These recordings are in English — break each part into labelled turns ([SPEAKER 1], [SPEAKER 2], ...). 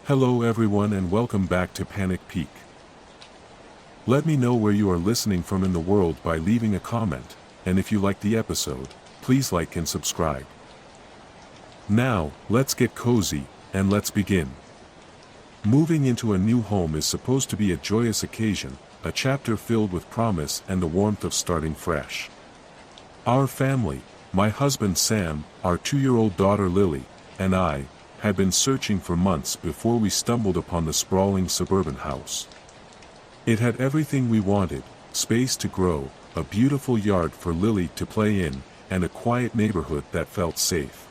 [SPEAKER 1] Hello everyone and welcome back to Panic Peak. Let me know where you are listening from in the world by leaving a comment, and if you like the episode, please like and subscribe. Now, let's get cozy, and let's begin. Moving into a new home is supposed to be a joyous occasion, a chapter filled with promise and the warmth of starting fresh. Our family, my husband Sam, our 2-year-old daughter Lily, and I, had been searching for months before we stumbled upon the sprawling suburban house. It had everything we wanted: space to grow, a beautiful yard for Lily to play in, and a quiet neighborhood that felt safe.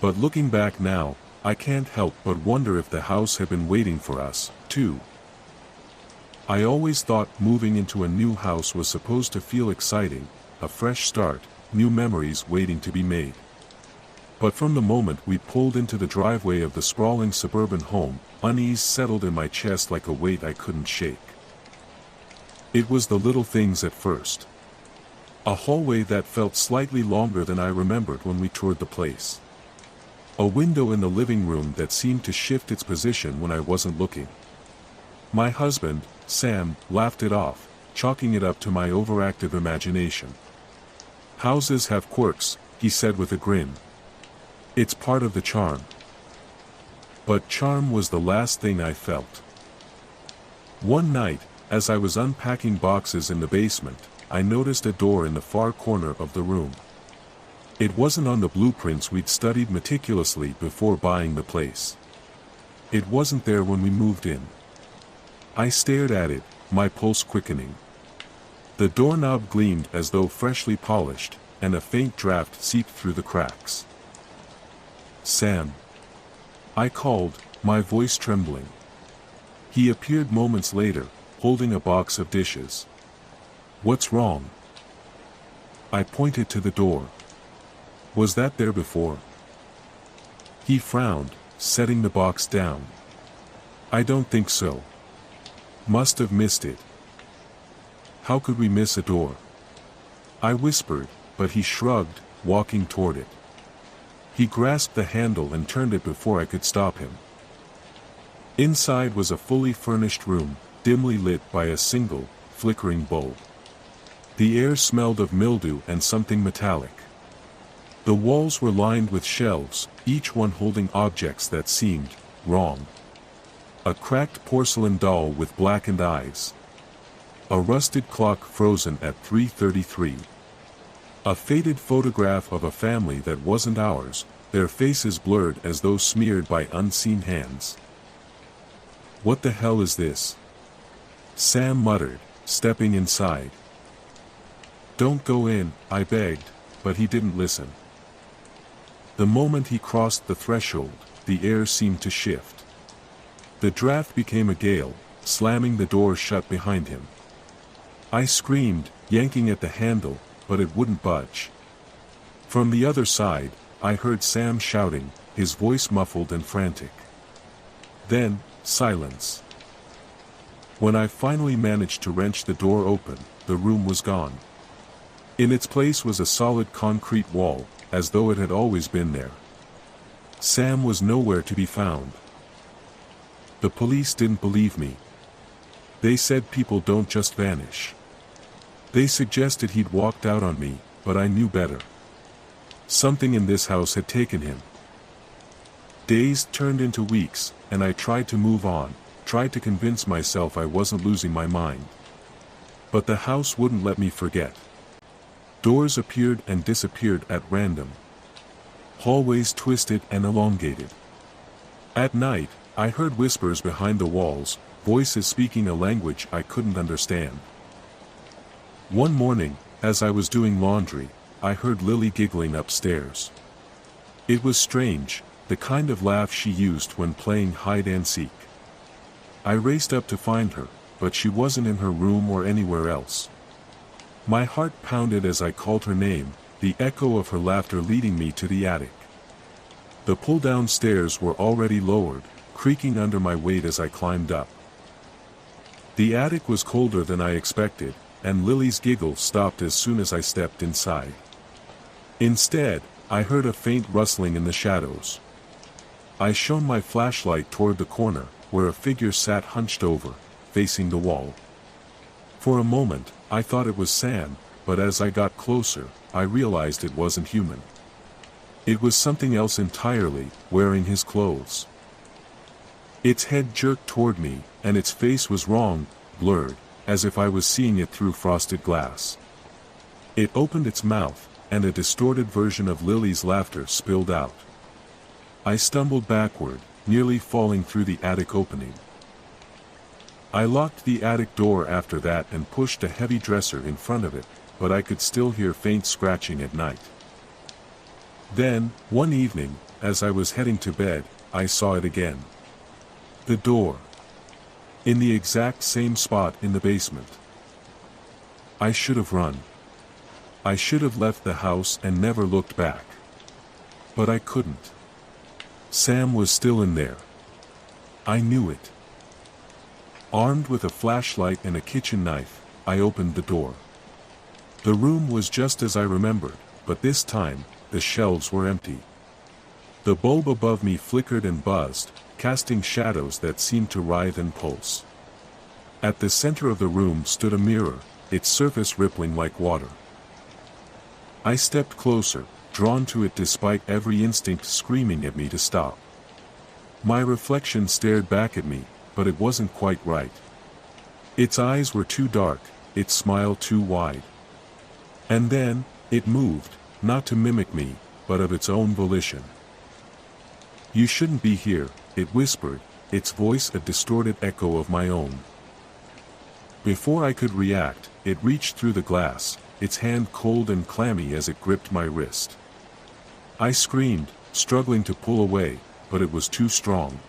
[SPEAKER 1] But looking back now, I can't help but wonder if the house had been waiting for us, too. I always thought moving into a new house was supposed to feel exciting, a fresh start, new memories waiting to be made. But from the moment we pulled into the driveway of the sprawling suburban home, unease settled in my chest like a weight I couldn't shake. It was the little things at first. A hallway that felt slightly longer than I remembered when we toured the place. A window in the living room that seemed to shift its position when I wasn't looking. My husband, Sam, laughed it off, chalking it up to my overactive imagination. "Houses have quirks," he said with a grin. "It's part of the charm." But charm was the last thing I felt. One night, as I was unpacking boxes in the basement, I noticed a door in the far corner of the room. It wasn't on the blueprints we'd studied meticulously before buying the place. It wasn't there when we moved in. I stared at it, my pulse quickening. The doorknob gleamed as though freshly polished, and a faint draft seeped through the cracks. "Sam," I called, my voice trembling. He appeared moments later, holding a box of dishes. "What's wrong?" I pointed to the door. "Was that there before?" He frowned, setting the box down. "I don't think so. Must have missed it." "How could we miss a door?" I whispered, but he shrugged, walking toward it. He grasped the handle and turned it before I could stop him. Inside was a fully furnished room, dimly lit by a single, flickering bulb. The air smelled of mildew and something metallic. The walls were lined with shelves, each one holding objects that seemed wrong. A cracked porcelain doll with blackened eyes. A rusted clock frozen at 3:33. A faded photograph of a family that wasn't ours, their faces blurred as though smeared by unseen hands. "What the hell is this?" Sam muttered, stepping inside. "Don't go in," I begged, but he didn't listen. The moment he crossed the threshold, the air seemed to shift. The draft became a gale, slamming the door shut behind him. I screamed, yanking at the handle, but it wouldn't budge. From the other side, I heard Sam shouting, his voice muffled and frantic. Then, silence. When I finally managed to wrench the door open, the room was gone. In its place was a solid concrete wall, as though it had always been there. Sam was nowhere to be found. The police didn't believe me. They said people don't just vanish. They suggested he'd walked out on me, but I knew better. Something in this house had taken him. Days turned into weeks, and I tried to move on, tried to convince myself I wasn't losing my mind. But the house wouldn't let me forget. Doors appeared and disappeared at random. Hallways twisted and elongated. At night, I heard whispers behind the walls, voices speaking a language I couldn't understand. One morning, as I was doing laundry, I heard Lily giggling upstairs. It was strange, the kind of laugh she used when playing hide-and-seek. I raced up to find her, but she wasn't in her room or anywhere else. My heart pounded as I called her name, the echo of her laughter leading me to the attic. The pull-down stairs were already lowered, creaking under my weight as I climbed up. The attic was colder than I expected, and Lily's giggle stopped as soon as I stepped inside. Instead, I heard a faint rustling in the shadows. I shone my flashlight toward the corner, where a figure sat hunched over, facing the wall. For a moment, I thought it was Sam, but as I got closer, I realized it wasn't human. It was something else entirely, wearing his clothes. Its head jerked toward me, and its face was wrong, blurred, as if I was seeing it through frosted glass. It opened its mouth, and a distorted version of Lily's laughter spilled out. I stumbled backward, nearly falling through the attic opening. I locked the attic door after that and pushed a heavy dresser in front of it, but I could still hear faint scratching at night. Then, one evening, as I was heading to bed, I saw it again. The door. In the exact same spot in the basement. I should have run. I should have left the house and never looked back. But I couldn't. Sam was still in there. I knew it. Armed with a flashlight and a kitchen knife, I opened the door. The room was just as I remembered, but this time, the shelves were empty. The bulb above me flickered and buzzed, casting shadows that seemed to writhe and pulse. At the center of the room stood a mirror, its surface rippling like water. I stepped closer, drawn to it despite every instinct screaming at me to stop. My reflection stared back at me, but it wasn't quite right. Its eyes were too dark, its smile too wide. And then, it moved, not to mimic me, but of its own volition. "You shouldn't be here," it whispered, its voice a distorted echo of my own. Before I could react, it reached through the glass, its hand cold and clammy as it gripped my wrist. I screamed, struggling to pull away, but it was too strong.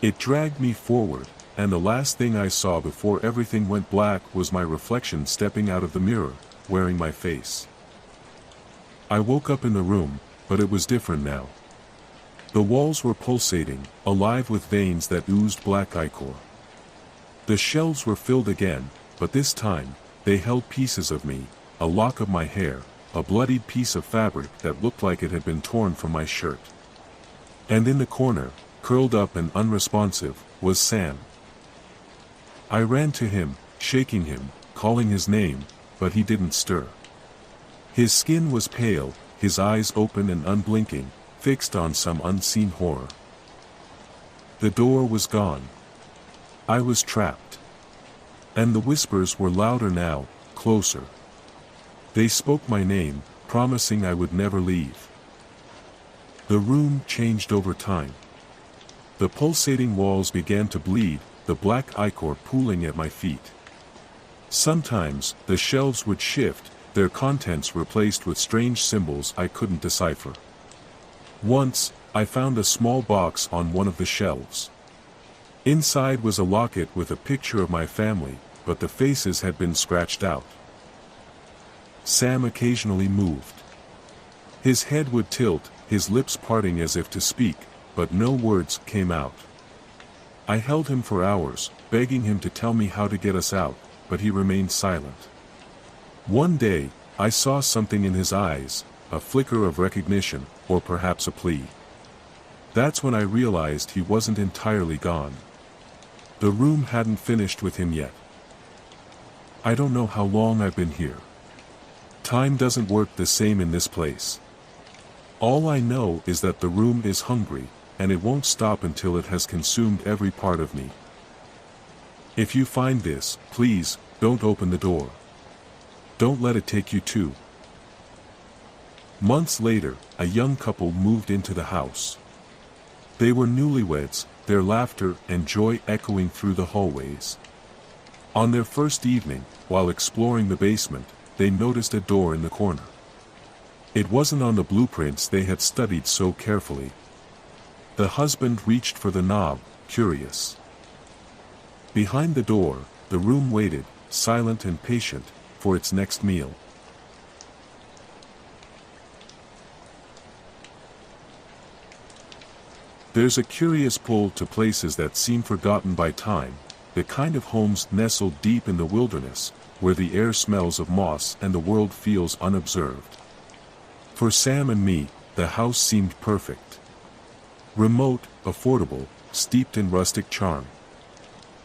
[SPEAKER 1] It dragged me forward, and the last thing I saw before everything went black was my reflection stepping out of the mirror, wearing my face. I woke up in the room, but it was different now. The walls were pulsating, alive with veins that oozed black ichor. The shelves were filled again, but this time, they held pieces of me, a lock of my hair, a bloodied piece of fabric that looked like it had been torn from my shirt. And in the corner, curled up and unresponsive, was Sam. I ran to him, shaking him, calling his name, but he didn't stir. His skin was pale, his eyes open and unblinking, fixed on some unseen horror. The door was gone. I was trapped. And the whispers were louder now, closer. They spoke my name, promising I would never leave. The room changed over time. The pulsating walls began to bleed, the black ichor pooling at my feet. Sometimes, the shelves would shift, their contents replaced with strange symbols I couldn't decipher. Once, I found a small box on one of the shelves. Inside was a locket with a picture of my family, but the faces had been scratched out. Sam occasionally moved. His head would tilt, his lips parting as if to speak, but no words came out. I held him for hours, begging him to tell me how to get us out, but he remained silent. One day, I saw something in his eyes, a flicker of recognition, or perhaps a plea. That's when I realized he wasn't entirely gone. The room hadn't finished with him yet. I don't know how long I've been here. Time doesn't work the same in this place. All I know is that the room is hungry, and it won't stop until it has consumed every part of me. If you find this, please, don't open the door. Don't let it take you too. Months later, a young couple moved into the house. They were newlyweds, their laughter and joy echoing through the hallways. On their first evening, while exploring the basement, they noticed a door in the corner. It wasn't on the blueprints they had studied so carefully. The husband reached for the knob, curious. Behind the door, the room waited, silent and patient, for its next meal. There's a curious pull to places that seem forgotten by time, the kind of homes nestled deep in the wilderness, where the air smells of moss and the world feels unobserved. For Sam and me, the house seemed perfect. Remote, affordable, steeped in rustic charm.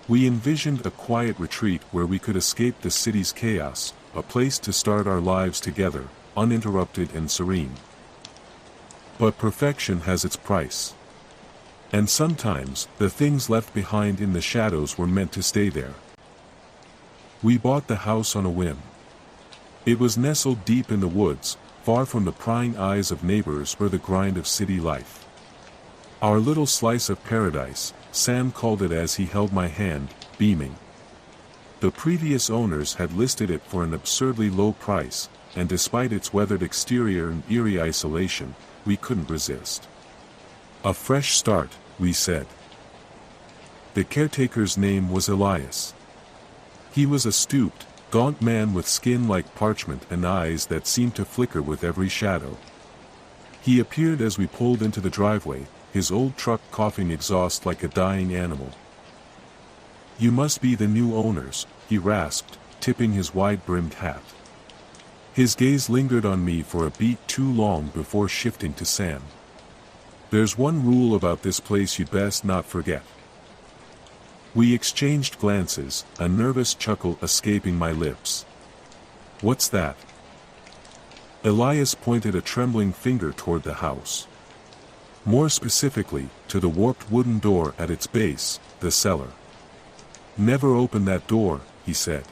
[SPEAKER 1] We envisioned a quiet retreat where we could escape the city's chaos, a place to start our lives together, uninterrupted and serene. But perfection has its price. And sometimes, the things left behind in the shadows were meant to stay there. We bought the house on a whim. It was nestled deep in the woods, far from the prying eyes of neighbors or the grind of city life. Our little slice of paradise, Sam called it as he held my hand, beaming. The previous owners had listed it for an absurdly low price, and despite its weathered exterior and eerie isolation, we couldn't resist. A fresh start, we said. The caretaker's name was Elias. He was a stooped, gaunt man with skin like parchment and eyes that seemed to flicker with every shadow. He appeared as we pulled into the driveway, his old truck coughing exhaust like a dying animal. "You must be the new owners," he rasped, tipping his wide-brimmed hat. His gaze lingered on me for a beat too long before shifting to Sam. "There's one rule about this place you'd best not forget." We exchanged glances, a nervous chuckle escaping my lips. "What's that?" Elias pointed a trembling finger toward the house. More specifically, to the warped wooden door at its base, the cellar. "Never open that door," he said.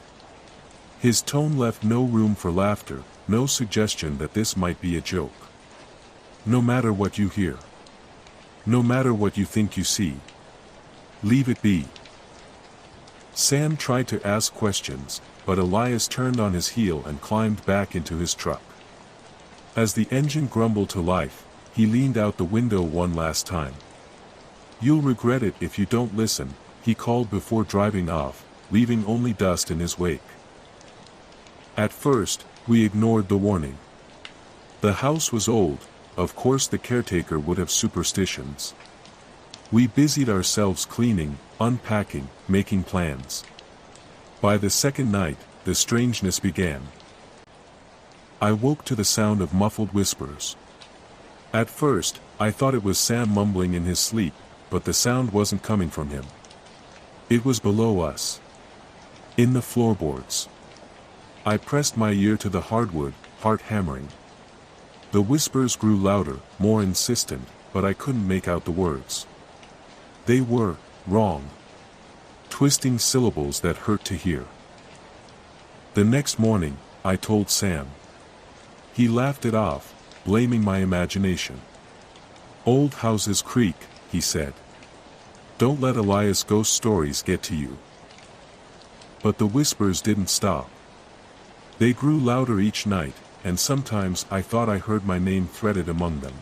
[SPEAKER 1] His tone left no room for laughter, no suggestion that this might be a joke. "No matter what you hear. No matter what you think you see. Leave it be." Sam tried to ask questions, but Elias turned on his heel and climbed back into his truck. As the engine grumbled to life, he leaned out the window one last time. "You'll regret it if you don't listen," he called before driving off, leaving only dust in his wake. At first, we ignored the warning. The house was old, of course the caretaker would have superstitions. We busied ourselves cleaning, unpacking, making plans. By the second night, the strangeness began. I woke to the sound of muffled whispers. At first, I thought it was Sam mumbling in his sleep, but the sound wasn't coming from him. It was below us. In the floorboards. I pressed my ear to the hardwood, heart hammering. The whispers grew louder, more insistent, but I couldn't make out the words. They were wrong. Twisting syllables that hurt to hear. The next morning, I told Sam. He laughed it off, blaming my imagination. "Old houses creak," he said. "Don't let Elias' ghost stories get to you." But the whispers didn't stop. They grew louder each night, and sometimes I thought I heard my name threaded among them.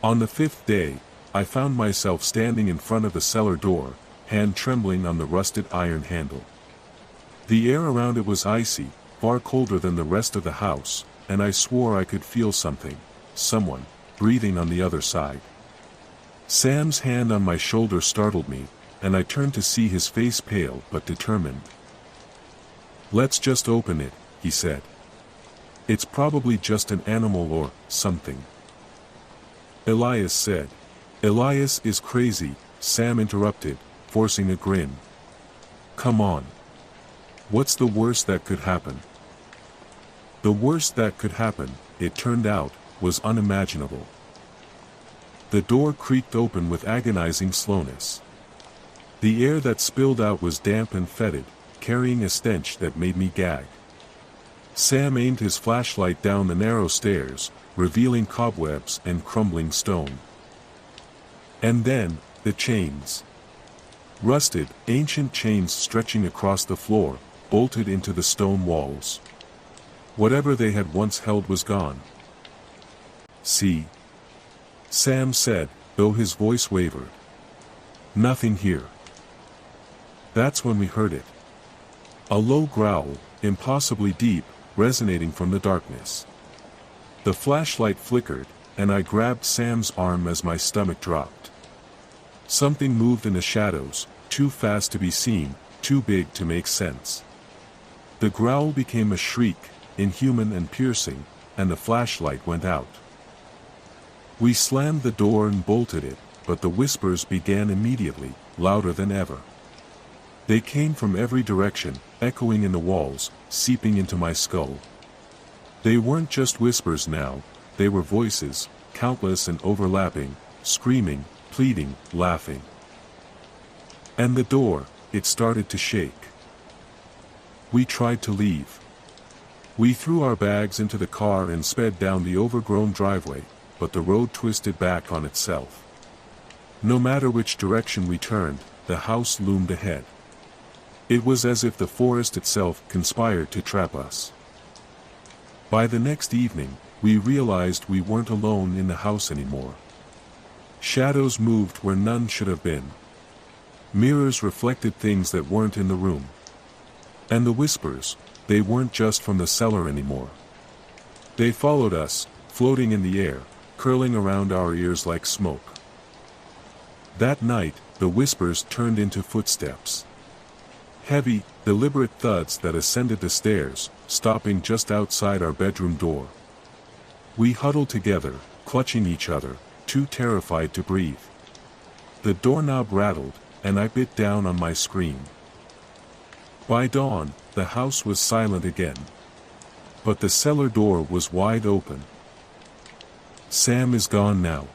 [SPEAKER 1] On the fifth day, I found myself standing in front of the cellar door, hand trembling on the rusted iron handle. The air around it was icy, far colder than the rest of the house, and I swore I could feel something, someone, breathing on the other side. Sam's hand on my shoulder startled me, and I turned to see his face pale but determined. "Let's just open it," he said. "It's probably just an animal or something." Elias said. "Elias is crazy," Sam interrupted, forcing a grin. "Come on. What's the worst that could happen?" The worst that could happen, it turned out, was unimaginable. The door creaked open with agonizing slowness. The air that spilled out was damp and fetid, carrying a stench that made me gag. Sam aimed his flashlight down the narrow stairs, revealing cobwebs and crumbling stone. And then, the chains. Rusted, ancient chains stretching across the floor, bolted into the stone walls. Whatever they had once held was gone. "See?" Sam said, though his voice wavered. "Nothing here." That's when we heard it. A low growl, impossibly deep, resonating from the darkness. The flashlight flickered, and I grabbed Sam's arm as my stomach dropped. Something moved in the shadows, too fast to be seen, too big to make sense. The growl became a shriek, inhuman and piercing, and the flashlight went out. We slammed the door and bolted it, but the whispers began immediately, louder than ever. They came from every direction, echoing in the walls, seeping into my skull. They weren't just whispers now, they were voices, countless and overlapping, screaming, pleading, laughing. And the door, it started to shake. We tried to leave. We threw our bags into the car and sped down the overgrown driveway, but the road twisted back on itself. No matter which direction we turned, the house loomed ahead. It was as if the forest itself conspired to trap us. By the next evening, we realized we weren't alone in the house anymore. Shadows moved where none should have been. Mirrors reflected things that weren't in the room. And the whispers, they weren't just from the cellar anymore. They followed us, floating in the air, curling around our ears like smoke. That night, the whispers turned into footsteps. Heavy, deliberate thuds that ascended the stairs, stopping just outside our bedroom door. We huddled together, clutching each other, too terrified to breathe. The doorknob rattled, and I bit down on my screen. By dawn, the house was silent again. But the cellar door was wide open. Sam is gone now.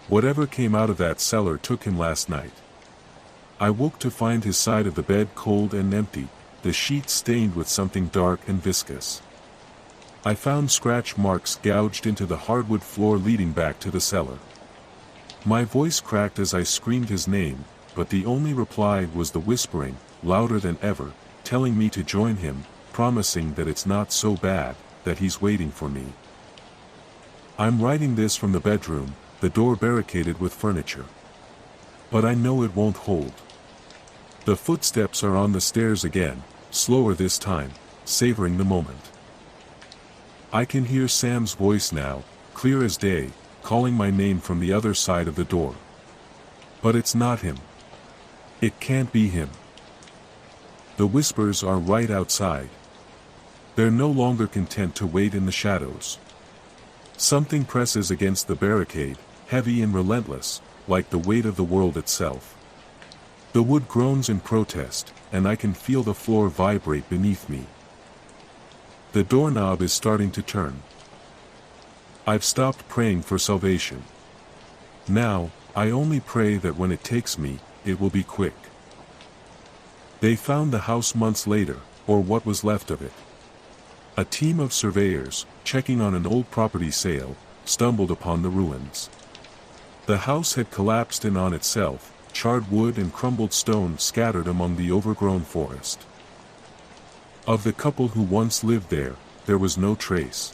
[SPEAKER 1] Whatever came out of that cellar took him last night. I woke to find his side of the bed cold and empty, the sheets stained with something dark and viscous. I found scratch marks gouged into the hardwood floor leading back to the cellar. My voice cracked as I screamed his name, but the only reply was the whispering, louder than ever, telling me to join him, promising that it's not so bad, that he's waiting for me. I'm writing this from the bedroom, the door barricaded with furniture. But I know it won't hold. The footsteps are on the stairs again, slower this time, savoring the moment. I can hear Sam's voice now, clear as day, calling my name from the other side of the door. But it's not him. It can't be him. The whispers are right outside. They're no longer content to wait in the shadows. Something presses against the barricade, heavy and relentless, like the weight of the world itself. The wood groans in protest, and I can feel the floor vibrate beneath me. The doorknob is starting to turn. I've stopped praying for salvation. Now, I only pray that when it takes me, it will be quick. They found the house months later, or what was left of it. A team of surveyors, checking on an old property sale, stumbled upon the ruins. The house had collapsed in on itself, charred wood and crumbled stone scattered among the overgrown forest. Of the couple who once lived there, there was no trace.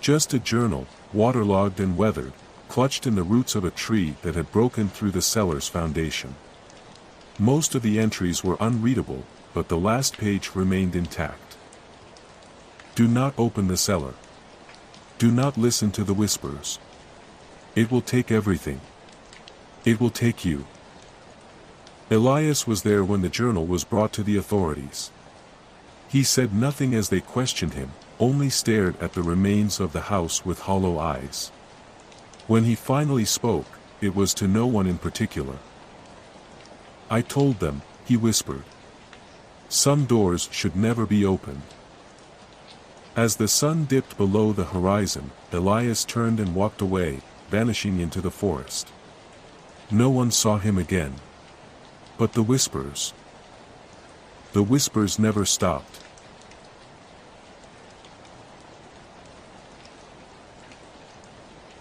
[SPEAKER 1] Just a journal, waterlogged and weathered, clutched in the roots of a tree that had broken through the cellar's foundation. Most of the entries were unreadable, but the last page remained intact. Do not open the cellar. Do not listen to the whispers. It will take everything. It will take you. Elias was there when the journal was brought to the authorities. He said nothing as they questioned him, only stared at the remains of the house with hollow eyes. When he finally spoke, it was to no one in particular. I told them, he whispered. Some doors should never be opened. As the sun dipped below the horizon, Elias turned and walked away, vanishing into the forest. No one saw him again. But the whispers never stopped.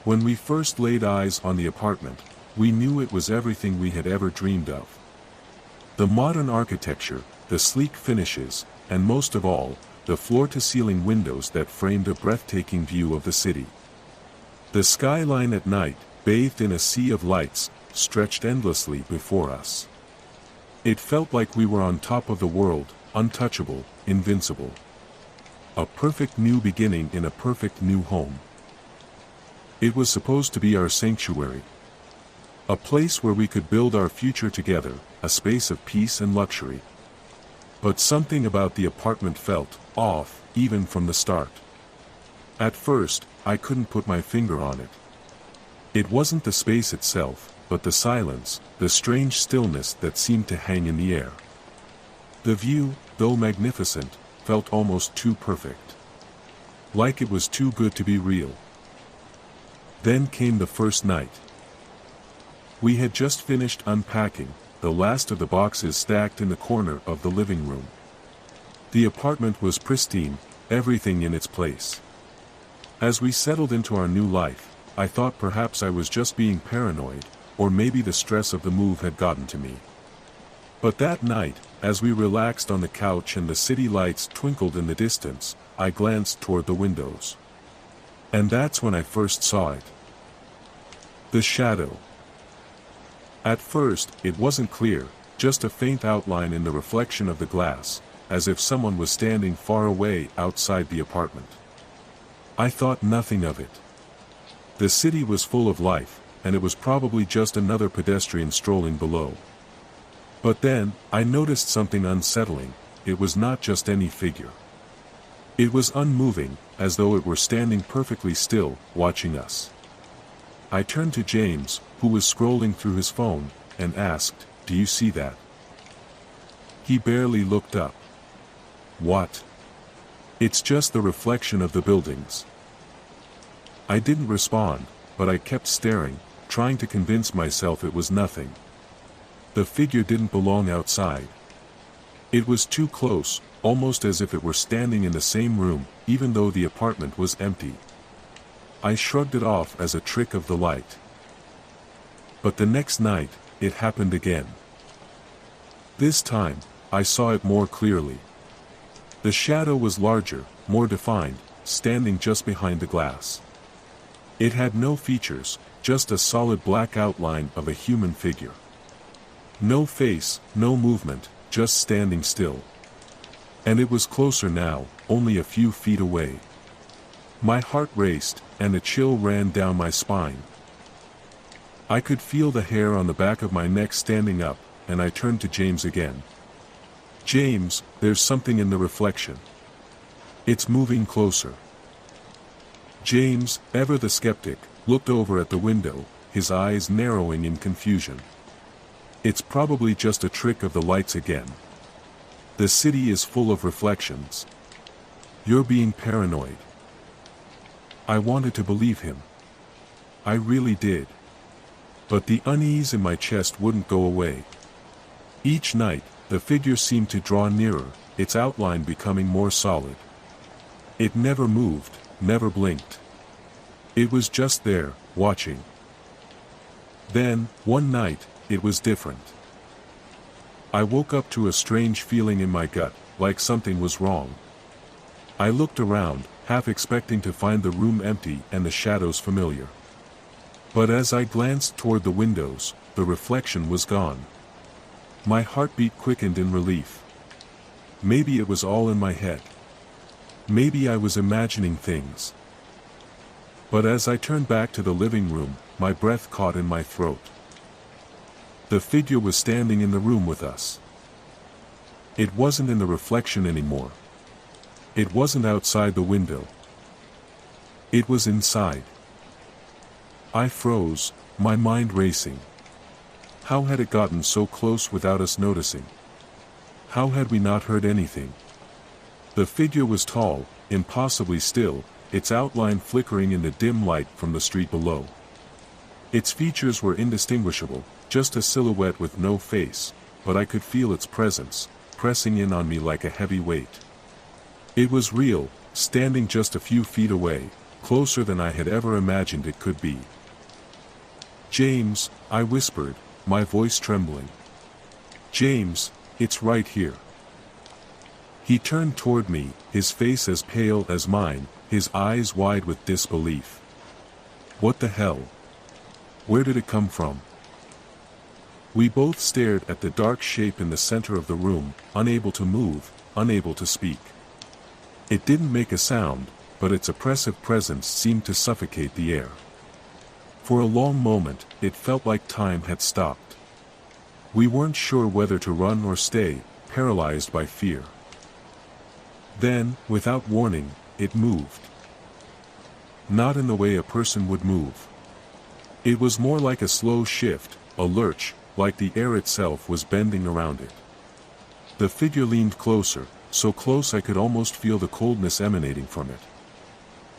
[SPEAKER 1] When we first laid eyes on the apartment, we knew it was everything we had ever dreamed of. The modern architecture, the sleek finishes, and most of all, the floor-to-ceiling windows that framed a breathtaking view of the city. The skyline at night, bathed in a sea of lights, stretched endlessly before us. It felt like we were on top of the world, untouchable, invincible. A perfect new beginning in a perfect new home. It was supposed to be our sanctuary. A place where we could build our future together, a space of peace and luxury. But something about the apartment felt off, even from the start. At first, I couldn't put my finger on it. It wasn't the space itself, but the silence, the strange stillness that seemed to hang in the air. The view, though magnificent, felt almost too perfect. Like it was too good to be real. Then came the first night. We had just finished unpacking, the last of the boxes stacked in the corner of the living room. The apartment was pristine, everything in its place. As we settled into our new life, I thought perhaps I was just being paranoid, or maybe the stress of the move had gotten to me. But that night, as we relaxed on the couch and the city lights twinkled in the distance, I glanced toward the windows. And that's when I first saw it. The shadow. At first, it wasn't clear, just a faint outline in the reflection of the glass, as if someone was standing far away outside the apartment. I thought nothing of it. The city was full of life, and it was probably just another pedestrian strolling below. But then, I noticed something unsettling. It was not just any figure. It was unmoving, as though it were standing perfectly still, watching us. I turned to James, who was scrolling through his phone, and asked, "Do you see that?" He barely looked up. "What?" "It's just the reflection of the buildings." I didn't respond, but I kept staring, trying to convince myself it was nothing. The figure didn't belong outside. It was too close, almost as if it were standing in the same room, even though the apartment was empty. I shrugged it off as a trick of the light. But the next night, it happened again. This time, I saw it more clearly. The shadow was larger, more defined, standing just behind the glass. It had no features, just a solid black outline of a human figure. No face, no movement, just standing still. And it was closer now, only a few feet away. My heart raced, and a chill ran down my spine. I could feel the hair on the back of my neck standing up, and I turned to James again. "James, there's something in the reflection. It's moving closer." James, ever the skeptic, looked over at the window, his eyes narrowing in confusion. "It's probably just a trick of the lights again. The city is full of reflections. You're being paranoid." I wanted to believe him. I really did. But the unease in my chest wouldn't go away. Each night, the figure seemed to draw nearer, its outline becoming more solid. It never moved, never blinked. It was just there, watching. Then, one night, it was different. I woke up to a strange feeling in my gut, like something was wrong. I looked around, half expecting to find the room empty and the shadows familiar. But as I glanced toward the windows, the reflection was gone. My heartbeat quickened in relief. Maybe it was all in my head. Maybe I was imagining things. But as I turned back to the living room, my breath caught in my throat. The figure was standing in the room with us. It wasn't in the reflection anymore. It wasn't outside the window. It was inside. I froze, my mind racing. How had it gotten so close without us noticing? How had we not heard anything? The figure was tall, impossibly still, its outline flickering in the dim light from the street below. Its features were indistinguishable, just a silhouette with no face, but I could feel its presence, pressing in on me like a heavy weight. It was real, standing just a few feet away, closer than I had ever imagined it could be. "James," I whispered, my voice trembling. "James, it's right here." He turned toward me, his face as pale as mine, his eyes wide with disbelief. "What the hell? Where did it come from?" We both stared at the dark shape in the center of the room, unable to move, unable to speak. It didn't make a sound, but its oppressive presence seemed to suffocate the air. For a long moment, it felt like time had stopped. We weren't sure whether to run or stay, paralyzed by fear. Then, without warning, it moved. Not in the way a person would move. It was more like a slow shift, a lurch, like the air itself was bending around it. The figure leaned closer, so close I could almost feel the coldness emanating from it.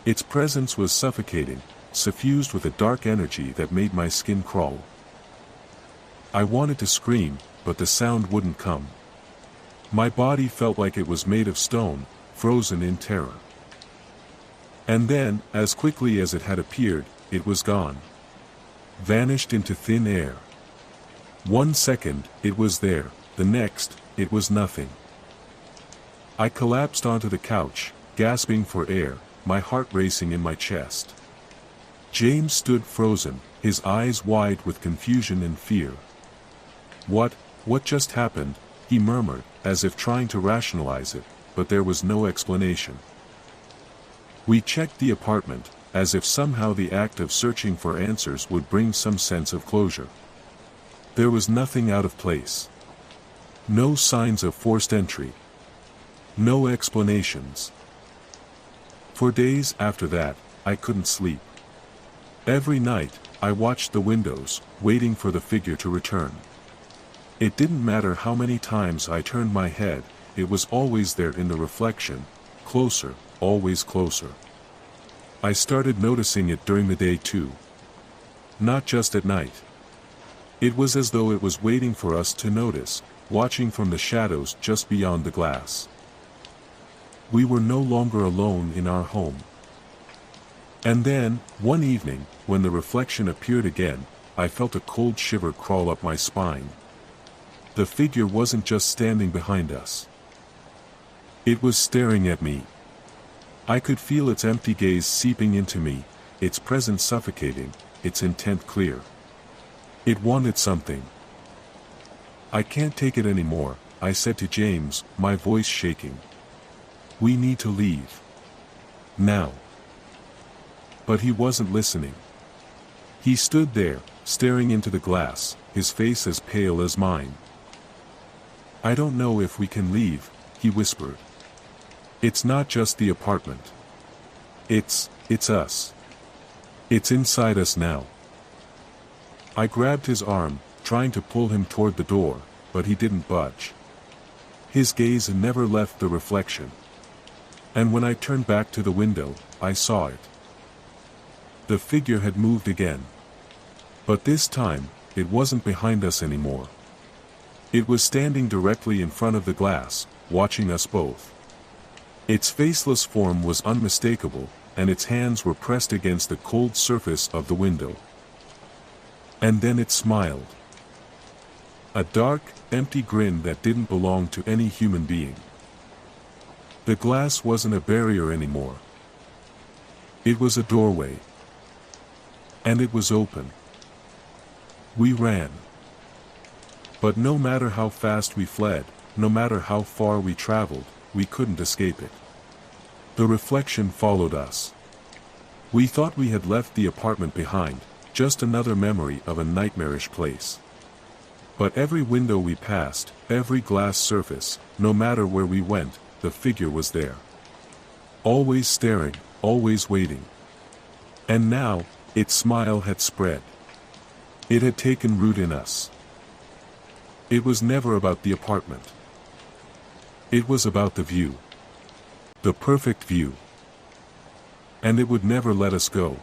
[SPEAKER 1] Its presence was suffocating, suffused with a dark energy that made my skin crawl. I wanted to scream, but the sound wouldn't come. My body felt like it was made of stone, frozen in terror. And then, as quickly as it had appeared, it was gone. Vanished into thin air. 1 second, it was there, the next, it was nothing. I collapsed onto the couch, gasping for air, my heart racing in my chest. James stood frozen, his eyes wide with confusion and fear. What just happened?" he murmured, as if trying to rationalize it, but there was no explanation. We checked the apartment, as if somehow the act of searching for answers would bring some sense of closure. There was nothing out of place. No signs of forced entry. No explanations. For days after that, I couldn't sleep. Every night, I watched the windows, waiting for the figure to return. It didn't matter how many times I turned my head, it was always there in the reflection, closer, always closer. I started noticing it during the day too. Not just at night. It was as though it was waiting for us to notice, watching from the shadows just beyond the glass. We were no longer alone in our home. And then, one evening, when the reflection appeared again, I felt a cold shiver crawl up my spine. The figure wasn't just standing behind us. It was staring at me. I could feel its empty gaze seeping into me, its presence suffocating, its intent clear. It wanted something. "I can't take it anymore," I said to James, my voice shaking. "We need to leave. Now." But he wasn't listening. He stood there, staring into the glass, his face as pale as mine. "I don't know if we can leave," he whispered. "It's not just the apartment. It's us. It's inside us now." I grabbed his arm, trying to pull him toward the door, but he didn't budge. His gaze never left the reflection. And when I turned back to the window, I saw it. The figure had moved again. But this time, it wasn't behind us anymore. It was standing directly in front of the glass, watching us both. Its faceless form was unmistakable, and its hands were pressed against the cold surface of the window. And then it smiled. A dark, empty grin that didn't belong to any human being. The glass wasn't a barrier anymore. It was a doorway. And it was open. We ran. But no matter how fast we fled, no matter how far we traveled, we couldn't escape it. The reflection followed us. We thought we had left the apartment behind, just another memory of a nightmarish place. But every window we passed, every glass surface, no matter where we went, the figure was there. Always staring, always waiting. And now, its smile had spread. It had taken root in us. It was never about the apartment. It was about the view. The perfect view. And it would never let us go.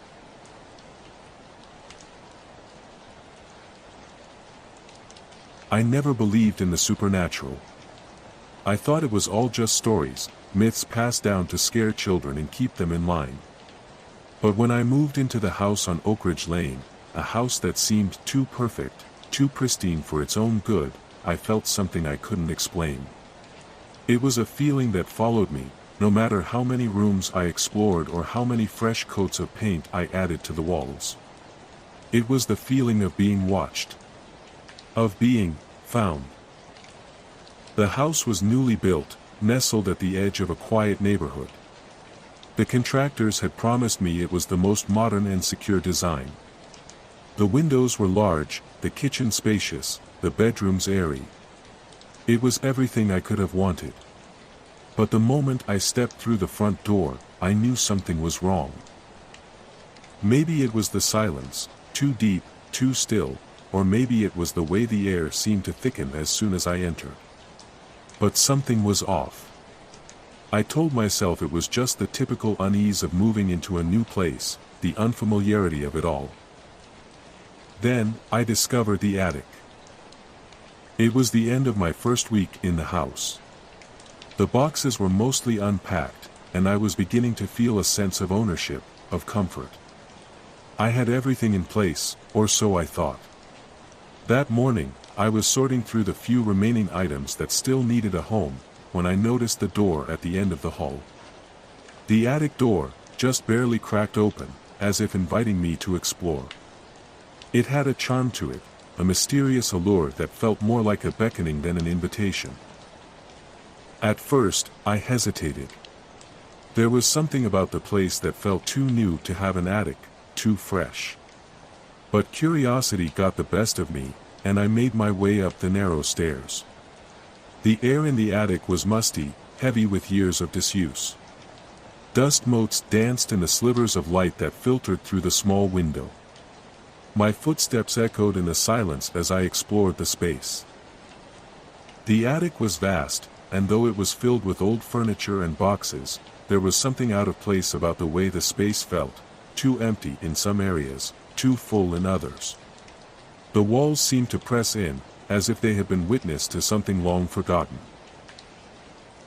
[SPEAKER 1] I never believed in the supernatural. I thought it was all just stories, myths passed down to scare children and keep them in line. But when I moved into the house on Oak Ridge Lane, a house that seemed too perfect, too pristine for its own good, I felt something I couldn't explain. It was a feeling that followed me, no matter how many rooms I explored or how many fresh coats of paint I added to the walls. It was the feeling of being watched. Of being found. The house was newly built, nestled at the edge of a quiet neighborhood. The contractors had promised me it was the most modern and secure design. The windows were large, the kitchen spacious, the bedrooms airy. It was everything I could have wanted. But the moment I stepped through the front door, I knew something was wrong. Maybe it was the silence, too deep, too still, or maybe it was the way the air seemed to thicken as soon as I entered. But something was off. I told myself it was just the typical unease of moving into a new place, the unfamiliarity of it all. Then, I discovered the attic. It was the end of my first week in the house. The boxes were mostly unpacked, and I was beginning to feel a sense of ownership, of comfort. I had everything in place, or so I thought. That morning, I was sorting through the few remaining items that still needed a home, when I noticed the door at the end of the hall. The attic door, just barely cracked open, as if inviting me to explore. It had a charm to it, a mysterious allure that felt more like a beckoning than an invitation. At first, I hesitated. There was something about the place that felt too new to have an attic, too fresh. But curiosity got the best of me, and I made my way up the narrow stairs. The air in the attic was musty, heavy with years of disuse. Dust motes danced in the slivers of light that filtered through the small window. My footsteps echoed in the silence as I explored the space. The attic was vast, and though it was filled with old furniture and boxes, there was something out of place about the way the space felt, too empty in some areas, too full in others. The walls seemed to press in, as if they had been witness to something long forgotten.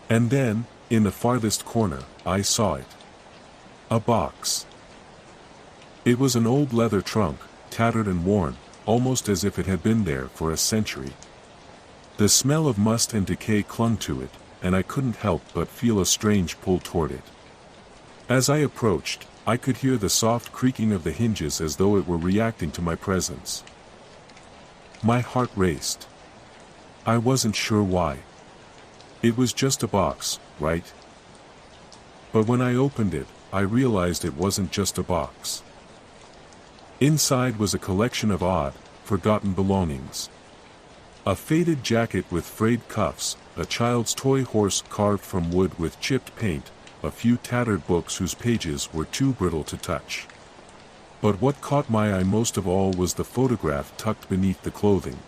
[SPEAKER 1] And then, in the farthest corner, I saw it. A box. It was an old leather trunk, tattered and worn, almost as if it had been there for a century. The smell of must and decay clung to it, and I couldn't help but feel a strange pull toward it. As I approached, I could hear the soft creaking of the hinges as though it were reacting to my presence. My heart raced. I wasn't sure why. It was just a box, right? But when I opened it, I realized it wasn't just a box. Inside was a collection of odd, forgotten belongings. A faded jacket with frayed cuffs, a child's toy horse carved from wood with chipped paint, a few tattered books whose pages were too brittle to touch. But what caught my eye most of all was the photograph tucked beneath the clothing.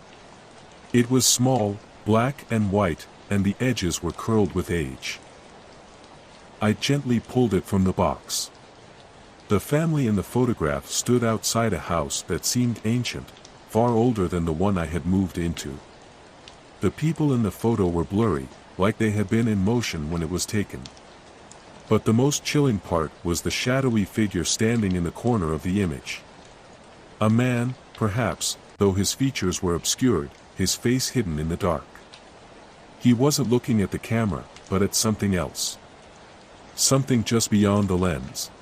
[SPEAKER 1] It was small, black and white, and the edges were curled with age. I gently pulled it from the box. The family in the photograph stood outside a house that seemed ancient, far older than the one I had moved into. The people in the photo were blurry, like they had been in motion when it was taken. But the most chilling part was the shadowy figure standing in the corner of the image. A man, perhaps, though his features were obscured, his face hidden in the dark. He wasn't looking at the camera, but at something else. Something just beyond the lens.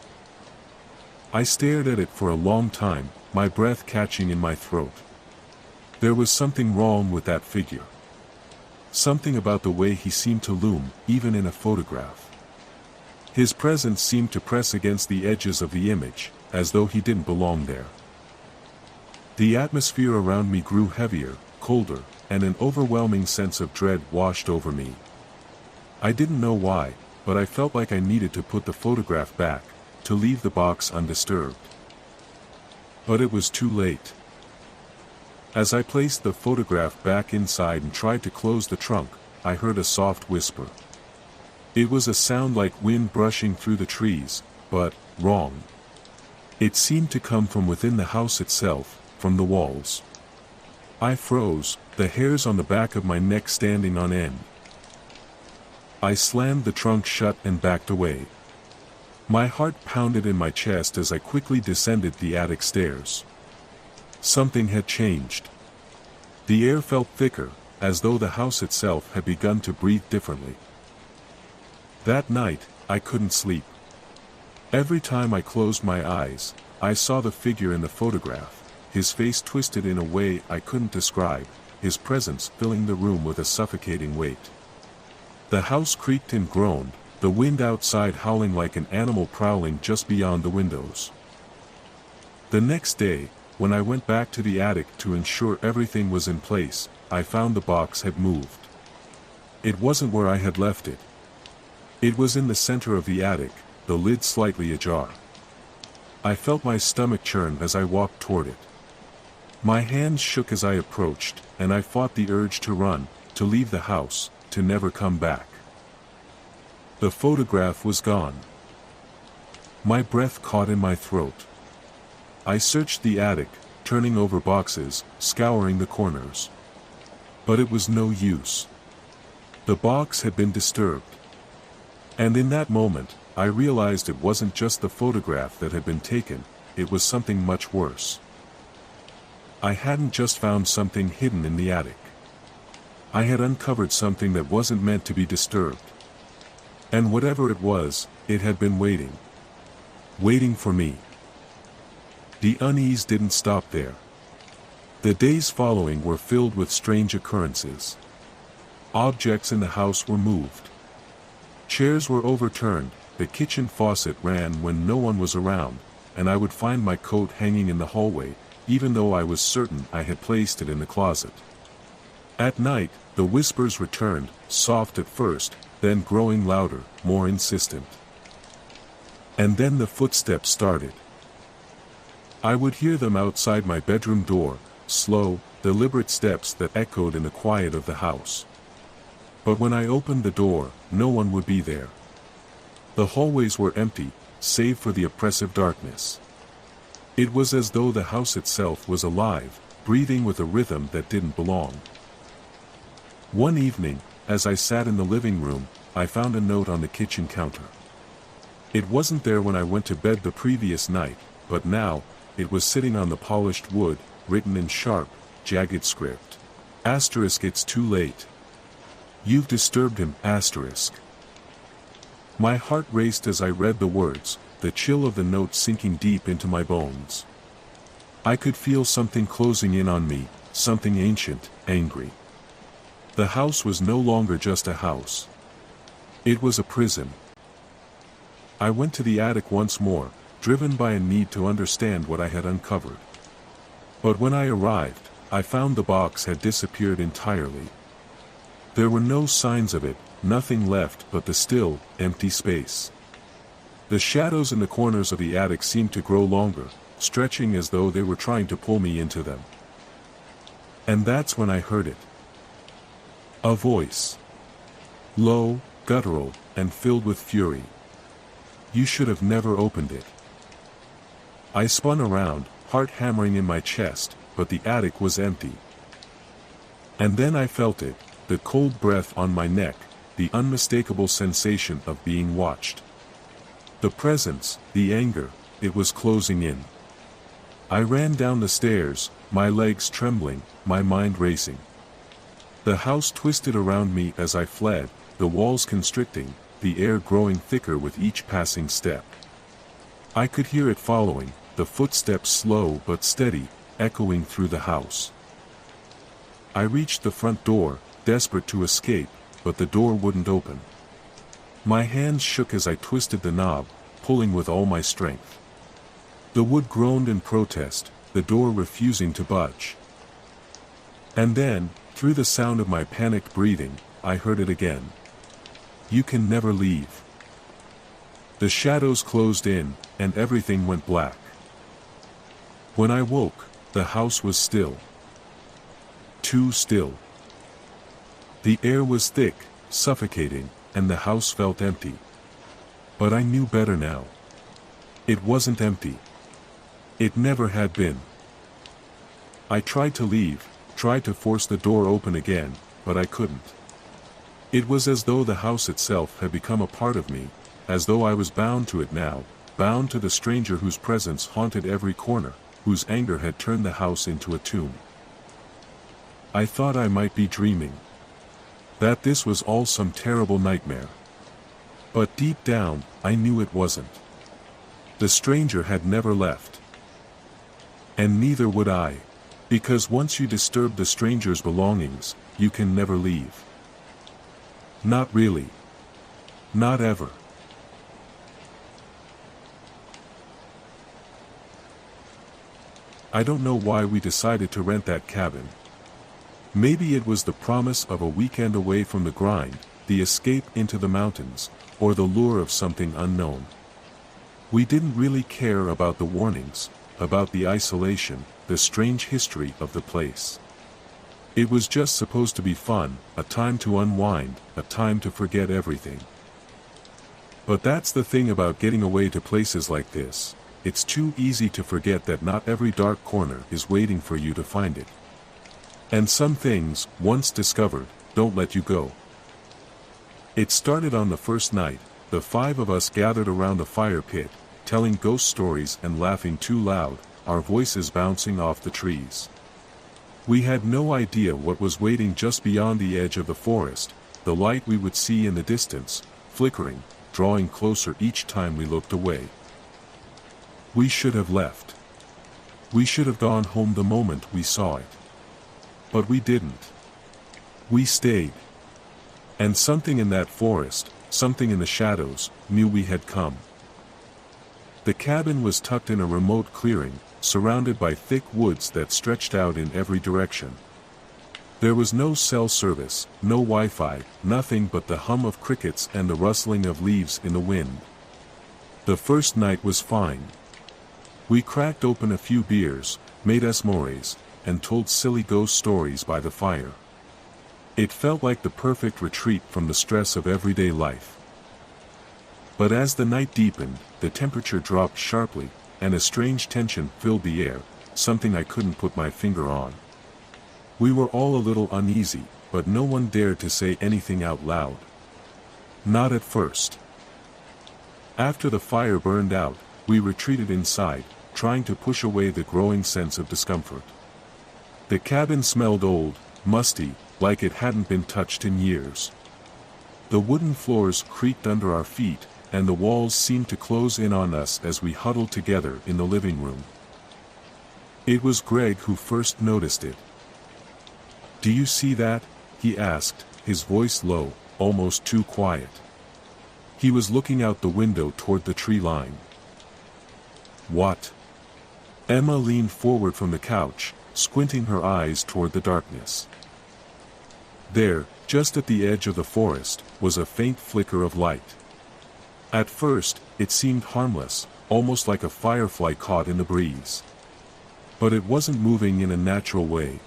[SPEAKER 1] I stared at it for a long time, my breath catching in my throat. There was something wrong with that figure. Something about the way he seemed to loom, even in a photograph. His presence seemed to press against the edges of the image, as though he didn't belong there. The atmosphere around me grew heavier, colder, and an overwhelming sense of dread washed over me. I didn't know why, but I felt like I needed to put the photograph back, to leave the box undisturbed. But it was too late. As I placed the photograph back inside and tried to close the trunk, I heard a soft whisper. It was a sound like wind brushing through the trees, but wrong. It seemed to come from within the house itself, from the walls. I froze, the hairs on the back of my neck standing on end. I slammed the trunk shut and backed away. My heart pounded in my chest as I quickly descended the attic stairs. Something had changed. The air felt thicker, as though the house itself had begun to breathe differently. That night, I couldn't sleep. Every time I closed my eyes, I saw the figure in the photograph, his face twisted in a way I couldn't describe, his presence filling the room with a suffocating weight. The house creaked and groaned, the wind outside howling like an animal prowling just beyond the windows. The next day, when I went back to the attic to ensure everything was in place, I found the box had moved. It wasn't where I had left it. It was in the center of the attic, the lid slightly ajar. I felt my stomach churn as I walked toward it. My hands shook as I approached, and I fought the urge to run, to leave the house, to never come back. The photograph was gone. My breath caught in my throat. I searched the attic, turning over boxes, scouring the corners. But it was no use. The box had been disturbed. And in that moment, I realized it wasn't just the photograph that had been taken, it was something much worse. I hadn't just found something hidden in the attic. I had uncovered something that wasn't meant to be disturbed. And whatever it was, it had been waiting. Waiting for me. The unease didn't stop there. The days following were filled with strange occurrences. Objects in the house were moved. Chairs were overturned, the kitchen faucet ran when no one was around, and I would find my coat hanging in the hallway, even though I was certain I had placed it in the closet. At night, the whispers returned, soft at first, then growing louder, more insistent. And then the footsteps started. I would hear them outside my bedroom door, slow, deliberate steps that echoed in the quiet of the house. But when I opened the door, no one would be there. The hallways were empty, save for the oppressive darkness. It was as though the house itself was alive, breathing with a rhythm that didn't belong. One evening, as I sat in the living room, I found a note on the kitchen counter. It wasn't there when I went to bed the previous night, but now, it was sitting on the polished wood, written in sharp, jagged script. Asterisk, it's too late. You've disturbed him, asterisk. My heart raced as I read the words, the chill of the note sinking deep into my bones. I could feel something closing in on me, something ancient, angry. The house was no longer just a house. It was a prison. I went to the attic once more, driven by a need to understand what I had uncovered. But when I arrived, I found the box had disappeared entirely. There were no signs of it, nothing left but the still, empty space. The shadows in the corners of the attic seemed to grow longer, stretching as though they were trying to pull me into them. And that's when I heard it. A voice. Low, guttural, and filled with fury. You should have never opened it. I spun around, heart hammering in my chest, but the attic was empty. And then I felt it, the cold breath on my neck, the unmistakable sensation of being watched. The presence, the anger, it was closing in. I ran down the stairs, my legs trembling, my mind racing. The house twisted around me as I fled, the walls constricting, the air growing thicker with each passing step. I could hear it following, the footsteps slow but steady, echoing through the house. I reached the front door, desperate to escape, but the door wouldn't open. My hands shook as I twisted the knob, pulling with all my strength. The wood groaned in protest, the door refusing to budge. And then, through the sound of my panicked breathing, I heard it again. You can never leave. The shadows closed in, and everything went black. When I woke, the house was still. Too still. The air was thick, suffocating, and the house felt empty. But I knew better now. It wasn't empty. It never had been. I tried to leave, tried to force the door open again, but I couldn't. It was as though the house itself had become a part of me, as though I was bound to it now, bound to the stranger whose presence haunted every corner, whose anger had turned the house into a tomb. I thought I might be dreaming. That this was all some terrible nightmare. But deep down, I knew it wasn't. The stranger had never left. And neither would I. Because once you disturb the stranger's belongings, you can never leave. Not really. Not ever. I don't know why we decided to rent that cabin. Maybe it was the promise of a weekend away from the grind, the escape into the mountains, or the lure of something unknown. We didn't really care about the warnings, about the isolation, the strange history of the place. It was just supposed to be fun, a time to unwind, a time to forget everything. But that's the thing about getting away to places like this. It's too easy to forget that not every dark corner is waiting for you to find it. And some things, once discovered, don't let you go. It started on the first night. The 5 of us gathered around the fire pit, telling ghost stories and laughing too loud, our voices bouncing off the trees. We had no idea what was waiting just beyond the edge of the forest, the light we would see in the distance, flickering, drawing closer each time we looked away. We should have left. We should have gone home the moment we saw it. But we didn't. We stayed. And something in that forest, something in the shadows, knew we had come. The cabin was tucked in a remote clearing, surrounded by thick woods that stretched out in every direction. There was no cell service, no Wi-Fi, nothing but the hum of crickets and the rustling of leaves in the wind. The first night was fine. We cracked open a few beers, made us mores, and told silly ghost stories by the fire. It felt like the perfect retreat from the stress of everyday life. But as the night deepened, the temperature dropped sharply, and a strange tension filled the air, something I couldn't put my finger on. We were all a little uneasy, but no one dared to say anything out loud. Not at first. After the fire burned out, we retreated inside, trying to push away the growing sense of discomfort. The cabin smelled old, musty, like it hadn't been touched in years. The wooden floors creaked under our feet, and the walls seemed to close in on us as we huddled together in the living room. It was Greg who first noticed it. "Do you see that?" he asked, his voice low, almost too quiet. He was looking out the window toward the tree line. "What?" Emma leaned forward from the couch, squinting her eyes toward the darkness. There, just at the edge of the forest, was a faint flicker of light. At first, it seemed harmless, almost like a firefly caught in the breeze. But it wasn't moving in a natural way.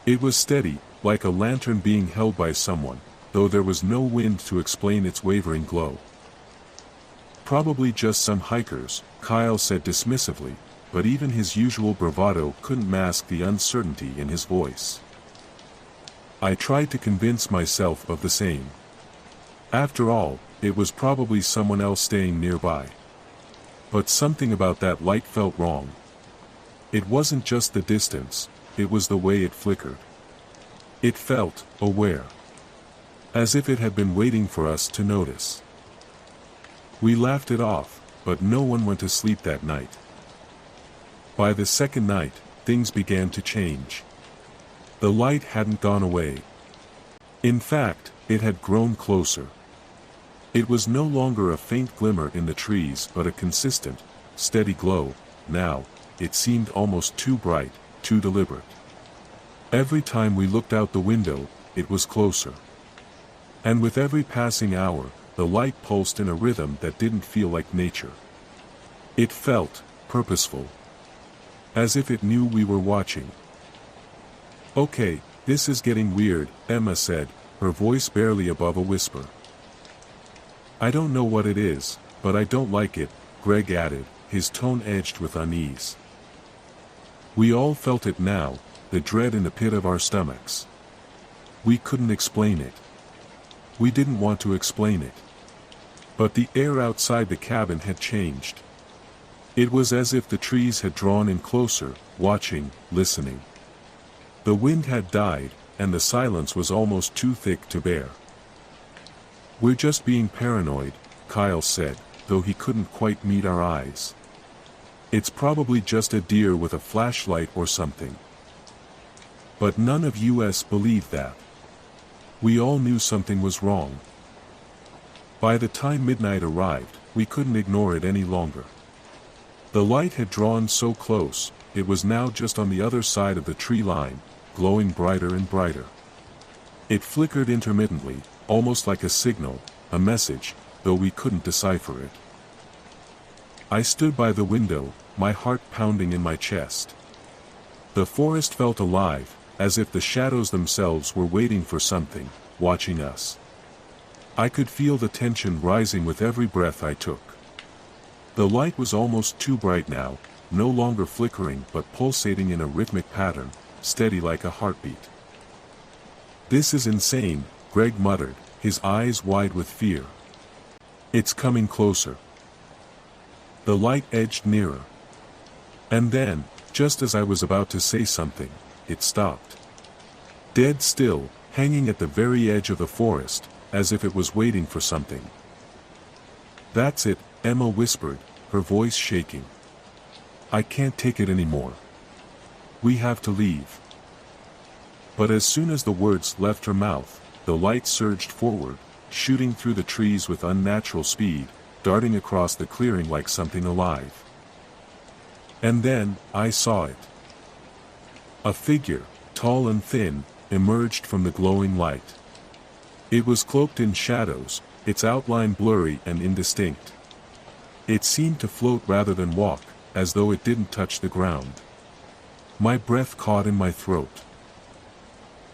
[SPEAKER 1] It was steady, like a lantern being held by someone, though there was no wind to explain its wavering glow. "Probably just some hikers," Kyle said dismissively, but even his usual bravado couldn't mask the uncertainty in his voice. I tried to convince myself of the same. After all, it was probably someone else staying nearby. But something about that light felt wrong. It wasn't just the distance, it was the way it flickered. It felt aware. As if it had been waiting for us to notice. We laughed it off, but no one went to sleep that night. By the second night, things began to change. The light hadn't gone away. In fact, it had grown closer. It was no longer a faint glimmer in the trees but a consistent, steady glow. Now, it seemed almost too bright, too deliberate. Every time we looked out the window, it was closer. And with every passing hour, the light pulsed in a rhythm that didn't feel like nature. It felt purposeful. As if it knew we were watching. "Okay, this is getting weird," Emma said, her voice barely above a whisper. "I don't know what it is, but I don't like it," Greg added, his tone edged with unease. We all felt it now, the dread in the pit of our stomachs. We couldn't explain it. We didn't want to explain it. But the air outside the cabin had changed. It was as if the trees had drawn in closer, watching, listening. The wind had died, and the silence was almost too thick to bear. "We're just being paranoid," Kyle said, though he couldn't quite meet our eyes. "It's probably just a deer with a flashlight or something." But none of us believed that. We all knew something was wrong. By the time midnight arrived, we couldn't ignore it any longer. The light had drawn so close, it was now just on the other side of the tree line, glowing brighter and brighter. It flickered intermittently, almost like a signal, a message, though we couldn't decipher it. I stood by the window, my heart pounding in my chest. The forest felt alive, as if the shadows themselves were waiting for something, watching us. I could feel the tension rising with every breath I took. The light was almost too bright now, no longer flickering but pulsating in a rhythmic pattern, steady like a heartbeat. "This is insane," Greg muttered, his eyes wide with fear. "It's coming closer." The light edged nearer. And then, just as I was about to say something, it stopped. Dead still, hanging at the very edge of the forest, as if it was waiting for something. "That's it," Emma whispered, her voice shaking. "I can't take it anymore. We have to leave." But as soon as the words left her mouth, the light surged forward, shooting through the trees with unnatural speed, darting across the clearing like something alive. And then, I saw it. A figure, tall and thin, emerged from the glowing light. It was cloaked in shadows, its outline blurry and indistinct. It seemed to float rather than walk, as though it didn't touch the ground. My breath caught in my throat.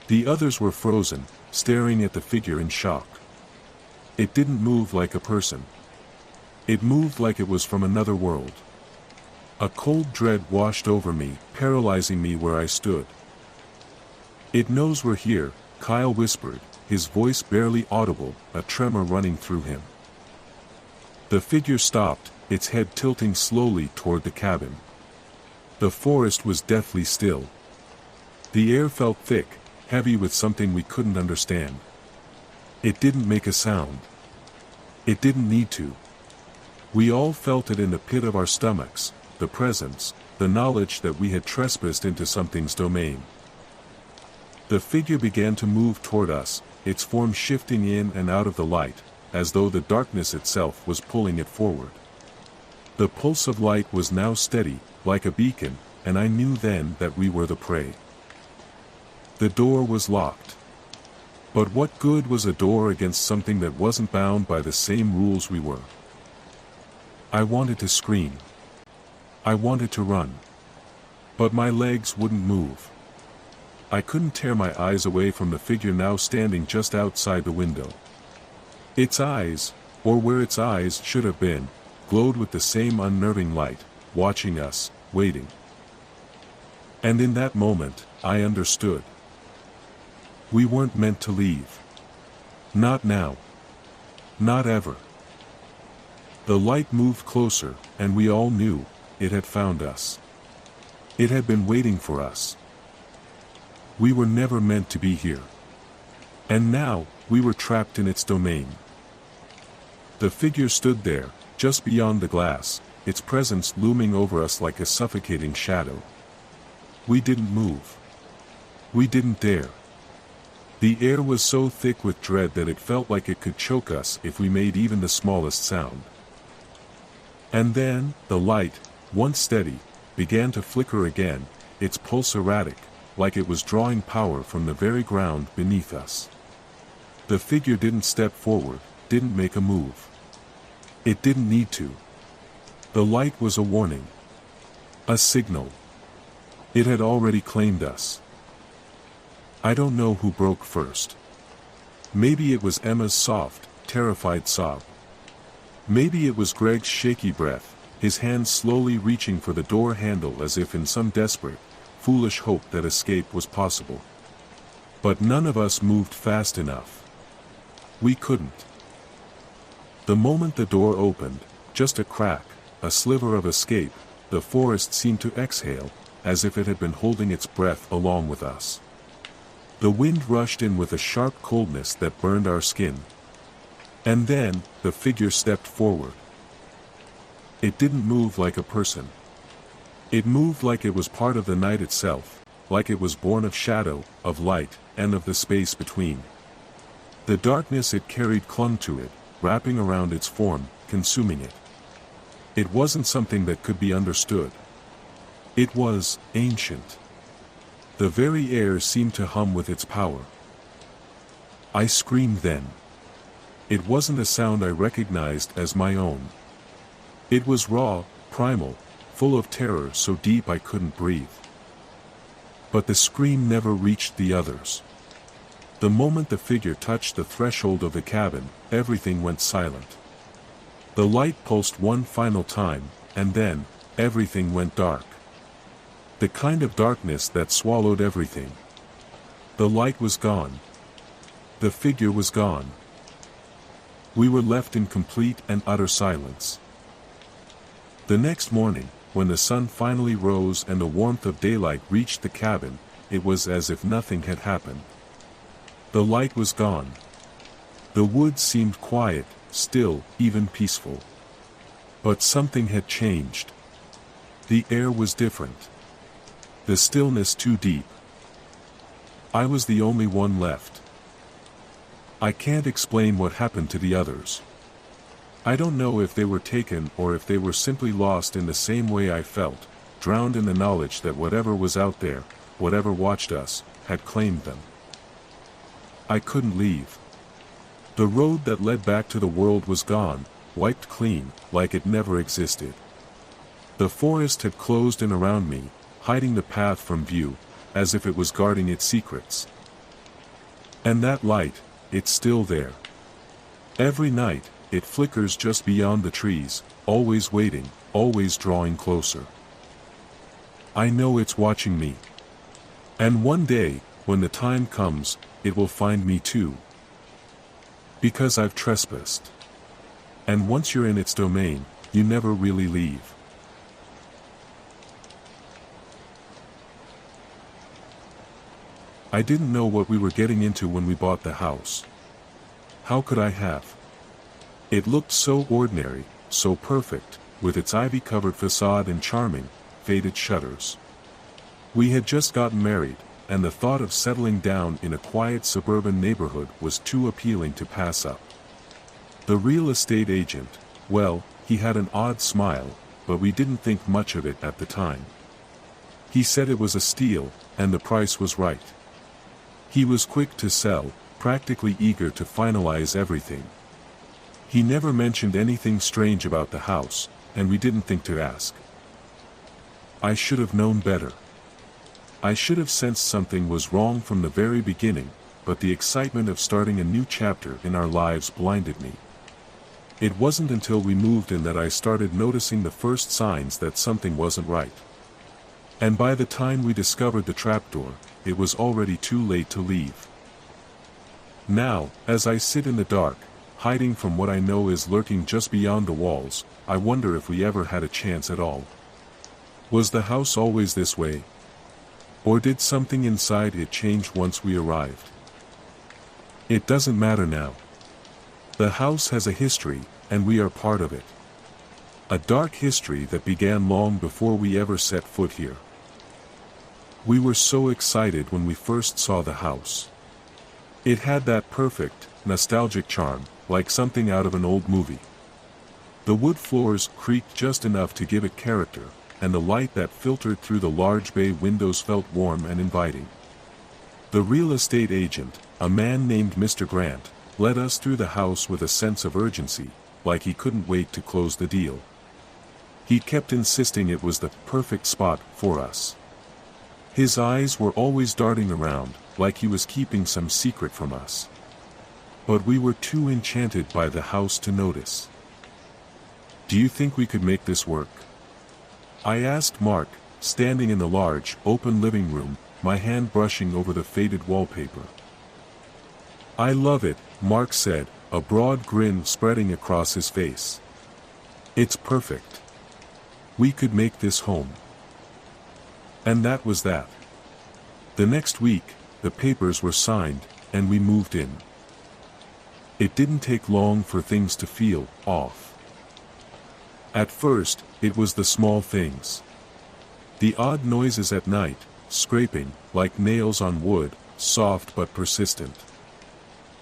[SPEAKER 1] The others were frozen, staring at the figure in shock. It didn't move like a person. It moved like it was from another world. A cold dread washed over me, paralyzing me where I stood. "It knows we're here," Kyle whispered, his voice barely audible, a tremor running through him. The figure stopped, its head tilting slowly toward the cabin. The forest was deathly still. The air felt thick, heavy with something we couldn't understand. It didn't make a sound. It didn't need to. We all felt it in the pit of our stomachs, the presence, the knowledge that we had trespassed into something's domain. The figure began to move toward us, its form shifting in and out of the light, as though the darkness itself was pulling it forward. The pulse of light was now steady, like a beacon, and I knew then that we were the prey. The door was locked. But what good was a door against something that wasn't bound by the same rules we were? I wanted to scream. I wanted to run. But my legs wouldn't move. I couldn't tear my eyes away from the figure now standing just outside the window. Its eyes, or where its eyes should have been, glowed with the same unnerving light, watching us, waiting. And in that moment, I understood. We weren't meant to leave. Not now. Not ever. The light moved closer, and we all knew, it had found us. It had been waiting for us. We were never meant to be here. And now, we were trapped in its domain. The figure stood there, just beyond the glass, its presence looming over us like a suffocating shadow. We didn't move. We didn't dare. The air was so thick with dread that it felt like it could choke us if we made even the smallest sound. And then, the light, once steady, began to flicker again, its pulse erratic, like it was drawing power from the very ground beneath us. The figure didn't step forward, didn't make a move. It didn't need to. The light was a warning. A signal. It had already claimed us. I don't know who broke first. Maybe it was Emma's soft, terrified sob. Maybe it was Greg's shaky breath, his hand slowly reaching for the door handle as if in some desperate, foolish hope that escape was possible. But none of us moved fast enough. We couldn't. The moment the door opened, just a crack, a sliver of escape, the forest seemed to exhale, as if it had been holding its breath along with us. The wind rushed in with a sharp coldness that burned our skin. And then, the figure stepped forward. It didn't move like a person. It moved like it was part of the night itself, like it was born of shadow, of light, and of the space between. The darkness it carried clung to it, wrapping around its form, consuming it. It wasn't something that could be understood. It was ancient. The very air seemed to hum with its power. I screamed then. It wasn't a sound I recognized as my own. It was raw, primal, full of terror so deep I couldn't breathe. But the scream never reached the others. The moment the figure touched the threshold of the cabin, everything went silent. The light pulsed one final time, and then, everything went dark. The kind of darkness that swallowed everything. The light was gone. The figure was gone. We were left in complete and utter silence. The next morning, when the sun finally rose and the warmth of daylight reached the cabin, it was as if nothing had happened. The light was gone. The woods seemed quiet, still, even peaceful. But something had changed. The air was different. The stillness too deep. I was the only one left. I can't explain what happened to the others. I don't know if they were taken or if they were simply lost in the same way I felt, drowned in the knowledge that whatever was out there, whatever watched us, had claimed them. I couldn't leave. The road that led back to the world was gone, wiped clean, like it never existed. The forest had closed in around me, hiding the path from view, as if it was guarding its secrets. And that light, it's still there. Every night, it flickers just beyond the trees, always waiting, always drawing closer. I know it's watching me. And one day, when the time comes, it will find me too. Because I've trespassed. And once you're in its domain, you never really leave. I didn't know what we were getting into when we bought the house. How could I have? It looked so ordinary, so perfect, with its ivy-covered facade and charming, faded shutters. We had just gotten married, and the thought of settling down in a quiet suburban neighborhood was too appealing to pass up. The real estate agent, well, he had an odd smile, but we didn't think much of it at the time. He said it was a steal, and the price was right. He was quick to sell, practically eager to finalize everything. He never mentioned anything strange about the house, and we didn't think to ask. I should have known better. I should have sensed something was wrong from the very beginning, but the excitement of starting a new chapter in our lives blinded me. It wasn't until we moved in that I started noticing the first signs that something wasn't right. And by the time we discovered the trapdoor, it was already too late to leave. Now, as I sit in the dark, hiding from what I know is lurking just beyond the walls, I wonder if we ever had a chance at all. Was the house always this way? Or did something inside it change once we arrived? It doesn't matter now. The house has a history, and we are part of it. A dark history that began long before we ever set foot here. We were so excited when we first saw the house. It had that perfect, nostalgic charm, like something out of an old movie. The wood floors creaked just enough to give it character, and the light that filtered through the large bay windows felt warm and inviting. The real estate agent, a man named Mr. Grant, led us through the house with a sense of urgency, like he couldn't wait to close the deal. He kept insisting it was the perfect spot for us. His eyes were always darting around, like he was keeping some secret from us. But we were too enchanted by the house to notice. Do you think we could make this work? I asked Mark, standing in the large, open living room, my hand brushing over the faded wallpaper. I love it, Mark said, a broad grin spreading across his face. It's perfect. We could make this home. And that was that. The next week, the papers were signed, and we moved in. It didn't take long for things to feel off. At first, it was the small things. The odd noises at night, scraping, like nails on wood, soft but persistent.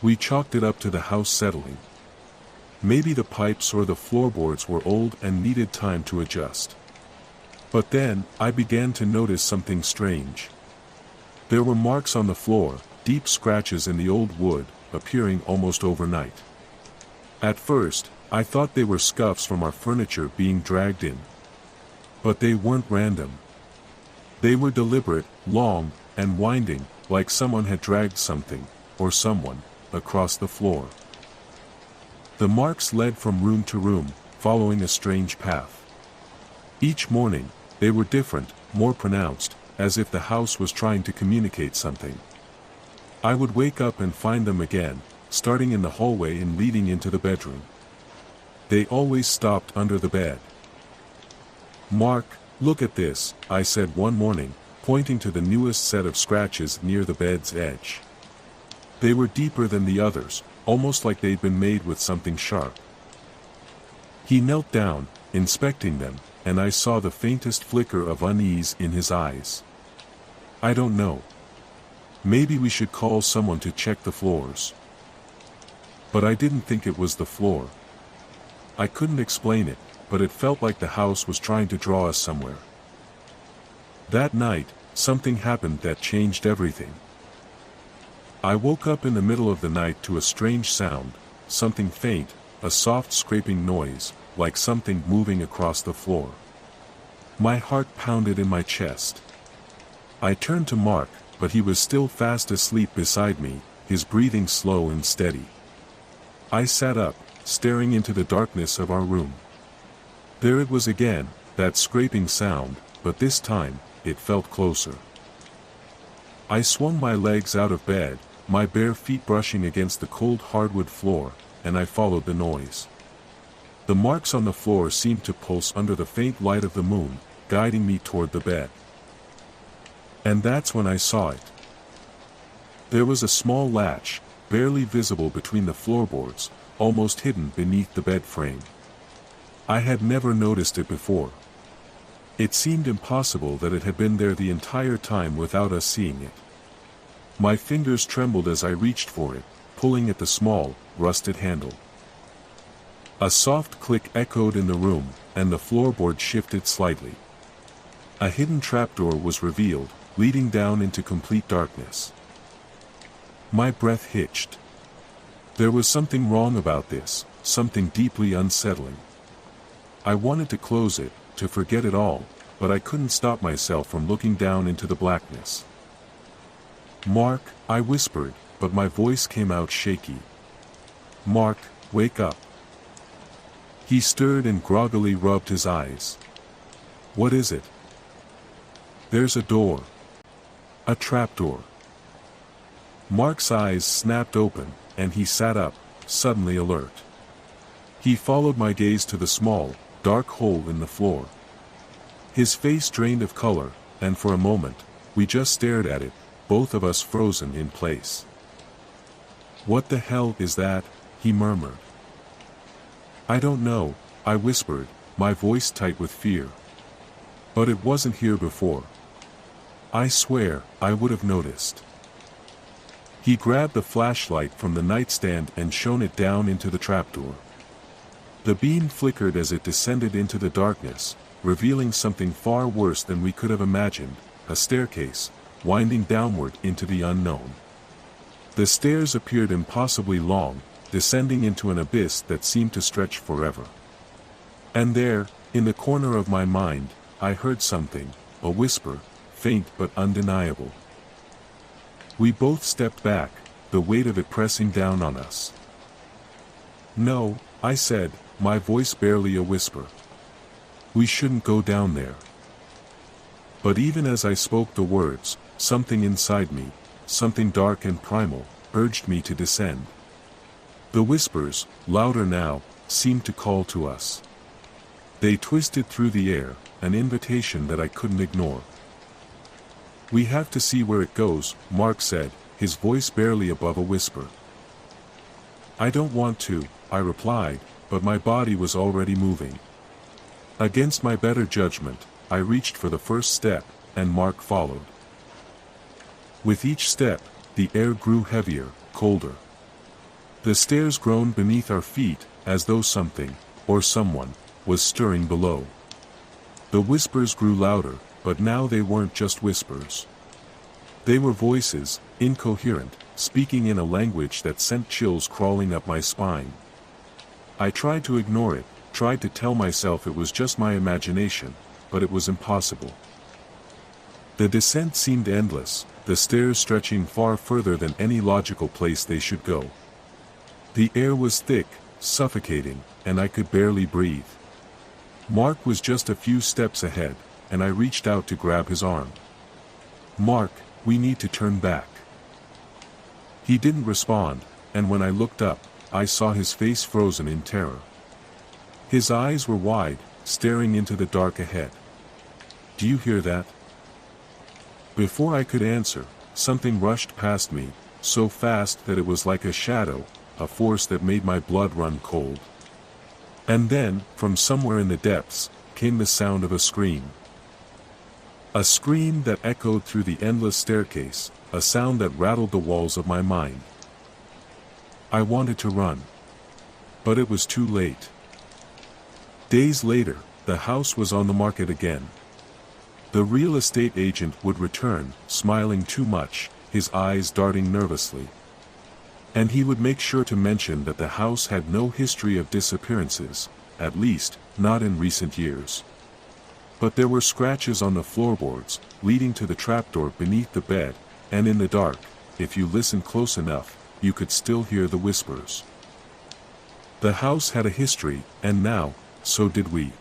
[SPEAKER 1] We chalked it up to the house settling. Maybe the pipes or the floorboards were old and needed time to adjust. But then, I began to notice something strange. There were marks on the floor, deep scratches in the old wood, appearing almost overnight. At first, I thought they were scuffs from our furniture being dragged in. But they weren't random. They were deliberate, long, and winding, like someone had dragged something, or someone, across the floor. The marks led from room to room, following a strange path. Each morning, they were different, more pronounced, as if the house was trying to communicate something. I would wake up and find them again, starting in the hallway and leading into the bedroom. They always stopped under the bed. "Mark, look at this," I said one morning, pointing to the newest set of scratches near the bed's edge. They were deeper than the others, almost like they'd been made with something sharp. He knelt down, inspecting them, and I saw the faintest flicker of unease in his eyes. "I don't know. Maybe we should call someone to check the floors." But I didn't think it was the floor. I couldn't explain it, but it felt like the house was trying to draw us somewhere. That night, something happened that changed everything. I woke up in the middle of the night to a strange sound, something faint, a soft scraping noise, like something moving across the floor. My heart pounded in my chest. I turned to Mark, but he was still fast asleep beside me, his breathing slow and steady. I sat up, staring into the darkness of our room. There it was again, that scraping sound, but this time, it felt closer. I swung my legs out of bed, my bare feet brushing against the cold hardwood floor, and I followed the noise. The marks on the floor seemed to pulse under the faint light of the moon, guiding me toward the bed. And that's when I saw it. There was a small latch, barely visible between the floorboards, almost hidden beneath the bed frame. I had never noticed it before. It seemed impossible that it had been there the entire time without us seeing it. My fingers trembled as I reached for it, pulling at the small, rusted handle. A soft click echoed in the room, and the floorboard shifted slightly. A hidden trapdoor was revealed, leading down into complete darkness. My breath hitched. There was something wrong about this, something deeply unsettling. I wanted to close it, to forget it all, but I couldn't stop myself from looking down into the blackness. "Mark," I whispered, but my voice came out shaky. "Mark, wake up." He stirred and groggily rubbed his eyes. "What is it?" "There's a door. A trapdoor." Mark's eyes snapped open, and he sat up, suddenly alert. He followed my gaze to the small, dark hole in the floor. His face drained of color, and for a moment, we just stared at it, both of us frozen in place. "What the hell is that?" he murmured. "I don't know," I whispered, my voice tight with fear. "But it wasn't here before. I swear, I would have noticed." He grabbed the flashlight from the nightstand and shone it down into the trapdoor. The beam flickered as it descended into the darkness, revealing something far worse than we could have imagined, a staircase, winding downward into the unknown. The stairs appeared impossibly long, descending into an abyss that seemed to stretch forever. And there, in the corner of my mind, I heard something, a whisper, faint but undeniable. We both stepped back, the weight of it pressing down on us. "No," I said, my voice barely a whisper. "We shouldn't go down there." But even as I spoke the words, something inside me, something dark and primal, urged me to descend. The whispers, louder now, seemed to call to us. They twisted through the air, an invitation that I couldn't ignore. "We have to see where it goes," Mark said, his voice barely above a whisper. "I don't want to," I replied, but my body was already moving. Against my better judgment, I reached for the first step, and Mark followed. With each step, the air grew heavier, colder. The stairs groaned beneath our feet, as though something, or someone, was stirring below. The whispers grew louder, but now they weren't just whispers. They were voices, incoherent, speaking in a language that sent chills crawling up my spine. I tried to ignore it, tried to tell myself it was just my imagination, but it was impossible. The descent seemed endless, the stairs stretching far further than any logical place they should go. The air was thick, suffocating, and I could barely breathe. Mark was just a few steps ahead, and I reached out to grab his arm. "Mark, we need to turn back." He didn't respond, and when I looked up, I saw his face frozen in terror. His eyes were wide, staring into the dark ahead. "Do you hear that?" Before I could answer, something rushed past me, so fast that it was like a shadow, a force that made my blood run cold. And then, from somewhere in the depths, came the sound of a scream. A scream that echoed through the endless staircase, a sound that rattled the walls of my mind. I wanted to run. But it was too late. Days later, the house was on the market again. The real estate agent would return, smiling too much, his eyes darting nervously. And he would make sure to mention that the house had no history of disappearances, at least, not in recent years. But there were scratches on the floorboards, leading to the trapdoor beneath the bed, and in the dark, if you listened close enough, you could still hear the whispers. The house had a history, and now, so did we.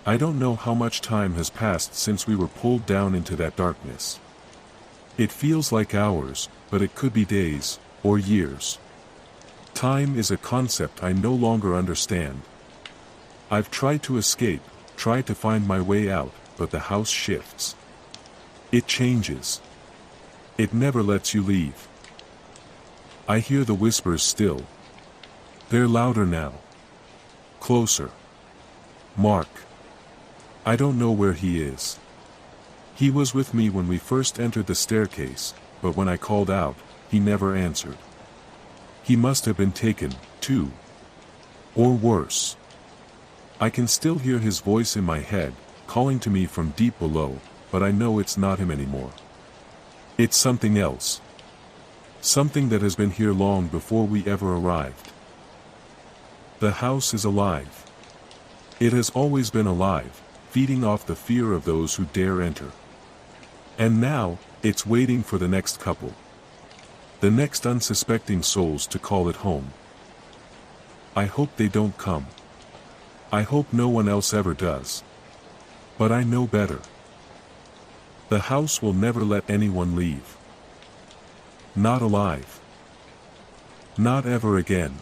[SPEAKER 1] I don't know how much time has passed since we were pulled down into that darkness. It feels like hours, but it could be days, or years. Time is a concept I no longer understand. I've tried to escape, tried to find my way out, but the house shifts. It changes. It never lets you leave. I hear the whispers still. They're louder now. Closer. Mark. I don't know where he is. He was with me when we first entered the staircase, but when I called out, he never answered. He must have been taken, too. Or worse. I can still hear his voice in my head, calling to me from deep below, but I know it's not him anymore. It's something else. Something that has been here long before we ever arrived. The house is alive. It has always been alive, feeding off the fear of those who dare enter. And now, it's waiting for the next couple. The next unsuspecting souls to call it home. I hope they don't come. I hope no one else ever does. But I know better. The house will never let anyone leave. Not alive. Not ever again.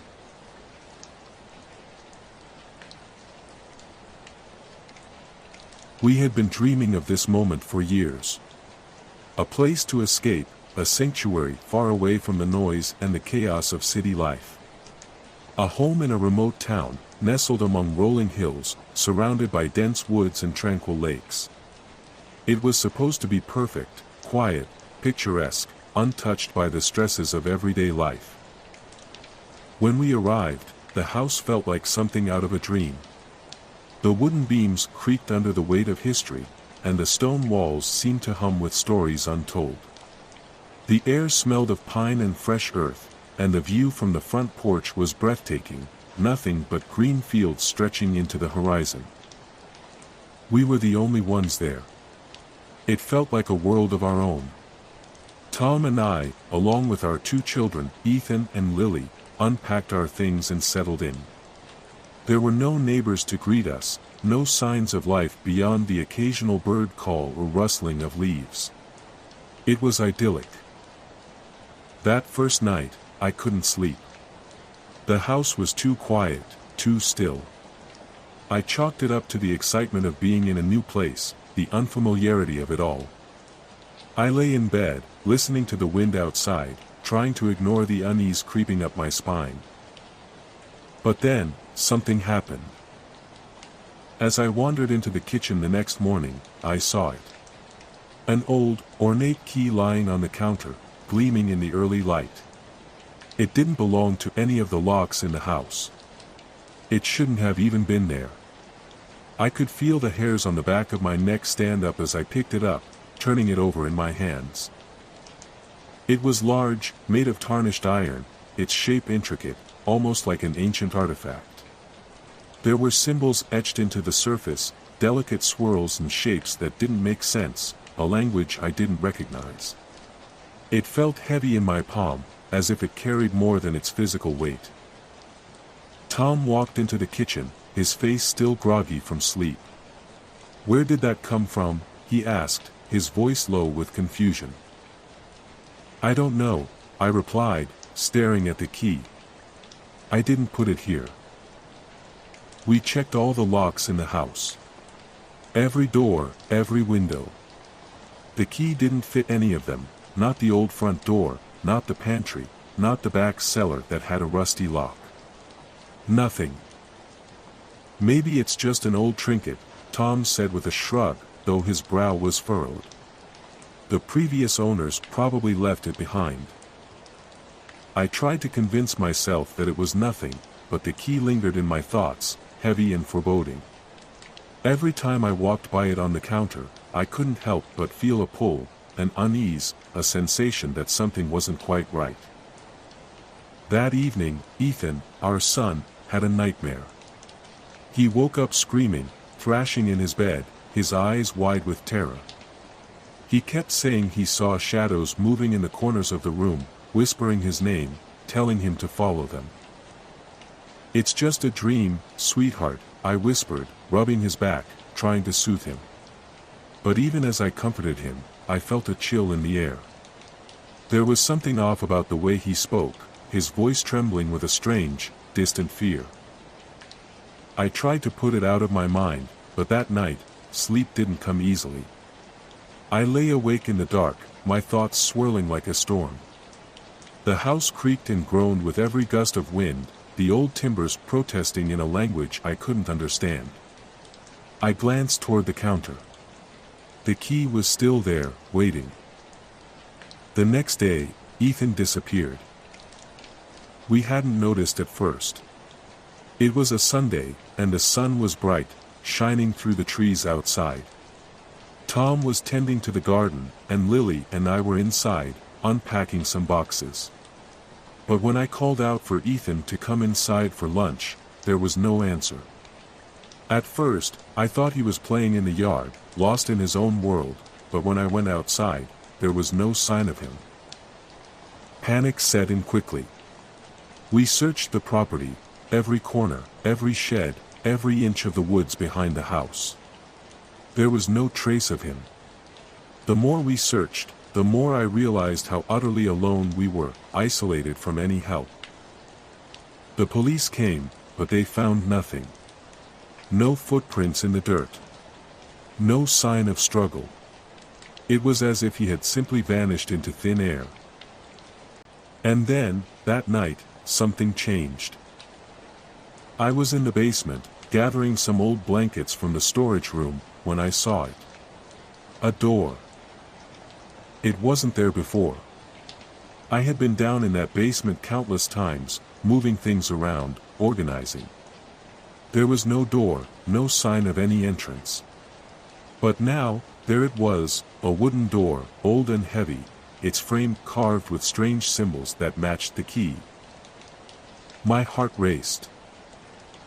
[SPEAKER 1] We had been dreaming of this moment for years. A place to escape, a sanctuary far away from the noise and the chaos of city life. A home in a remote town, nestled among rolling hills, surrounded by dense woods and tranquil lakes. It was supposed to be perfect, quiet, picturesque, untouched by the stresses of everyday life. When we arrived, the house felt like something out of a dream. The wooden beams creaked under the weight of history, and the stone walls seemed to hum with stories untold. The air smelled of pine and fresh earth, and the view from the front porch was breathtaking, nothing but green fields stretching into the horizon. We were the only ones there. It felt like a world of our own. Tom and I, along with our 2 children, Ethan and Lily, unpacked our things and settled in. There were no neighbors to greet us, no signs of life beyond the occasional bird call or rustling of leaves. It was idyllic. That first night, I couldn't sleep. The house was too quiet, too still. I chalked it up to the excitement of being in a new place, the unfamiliarity of it all. I lay in bed, listening to the wind outside, trying to ignore the unease creeping up my spine. But then, something happened. As I wandered into the kitchen the next morning, I saw it. An old, ornate key lying on the counter, gleaming in the early light. It didn't belong to any of the locks in the house. It shouldn't have even been there. I could feel the hairs on the back of my neck stand up as I picked it up, turning it over in my hands. It was large, made of tarnished iron, its shape intricate, almost like an ancient artifact. There were symbols etched into the surface, delicate swirls and shapes that didn't make sense, a language I didn't recognize. It felt heavy in my palm, as if it carried more than its physical weight. Tom walked into the kitchen, his face still groggy from sleep. "Where did that come from?" he asked, his voice low with confusion. "I don't know," I replied, staring at the key. "I didn't put it here." We checked all the locks in the house. Every door, every window. The key didn't fit any of them, not the old front door, not the pantry, not the back cellar that had a rusty lock. Nothing. "Maybe it's just an old trinket," Tom said with a shrug, though his brow was furrowed. "The previous owners probably left it behind." I tried to convince myself that it was nothing, but the key lingered in my thoughts, heavy and foreboding. Every time I walked by it on the counter, I couldn't help but feel a pull, an unease, a sensation that something wasn't quite right. That evening, Ethan, our son, had a nightmare. He woke up screaming, thrashing in his bed, his eyes wide with terror. He kept saying he saw shadows moving in the corners of the room, whispering his name, telling him to follow them. "It's just a dream, sweetheart," I whispered, rubbing his back, trying to soothe him. But even as I comforted him, I felt a chill in the air. There was something off about the way he spoke, his voice trembling with a strange, distant fear. I tried to put it out of my mind, but that night, sleep didn't come easily. I lay awake in the dark, my thoughts swirling like a storm. The house creaked and groaned with every gust of wind, the old timbers protesting in a language I couldn't understand. I glanced toward the counter. The key was still there, waiting. The next day, Ethan disappeared. We hadn't noticed at first. It was a Sunday, and the sun was bright, shining through the trees outside. Tom was tending to the garden, and Lily and I were inside, unpacking some boxes. But when I called out for Ethan to come inside for lunch, there was no answer. At first, I thought he was playing in the yard, lost in his own world, but when I went outside, there was no sign of him. Panic set in quickly. We searched the property, every corner, every shed, every inch of the woods behind the house. There was no trace of him. The more we searched, the more I realized how utterly alone we were, isolated from any help. The police came, but they found nothing. No footprints in the dirt. No sign of struggle. It was as if he had simply vanished into thin air. And then, that night, something changed. I was in the basement, gathering some old blankets from the storage room, when I saw it. A door. It wasn't there before. I had been down in that basement countless times, moving things around, organizing. There was no door, no sign of any entrance. But now, there it was, a wooden door, old and heavy, its frame carved with strange symbols that matched the key. My heart raced.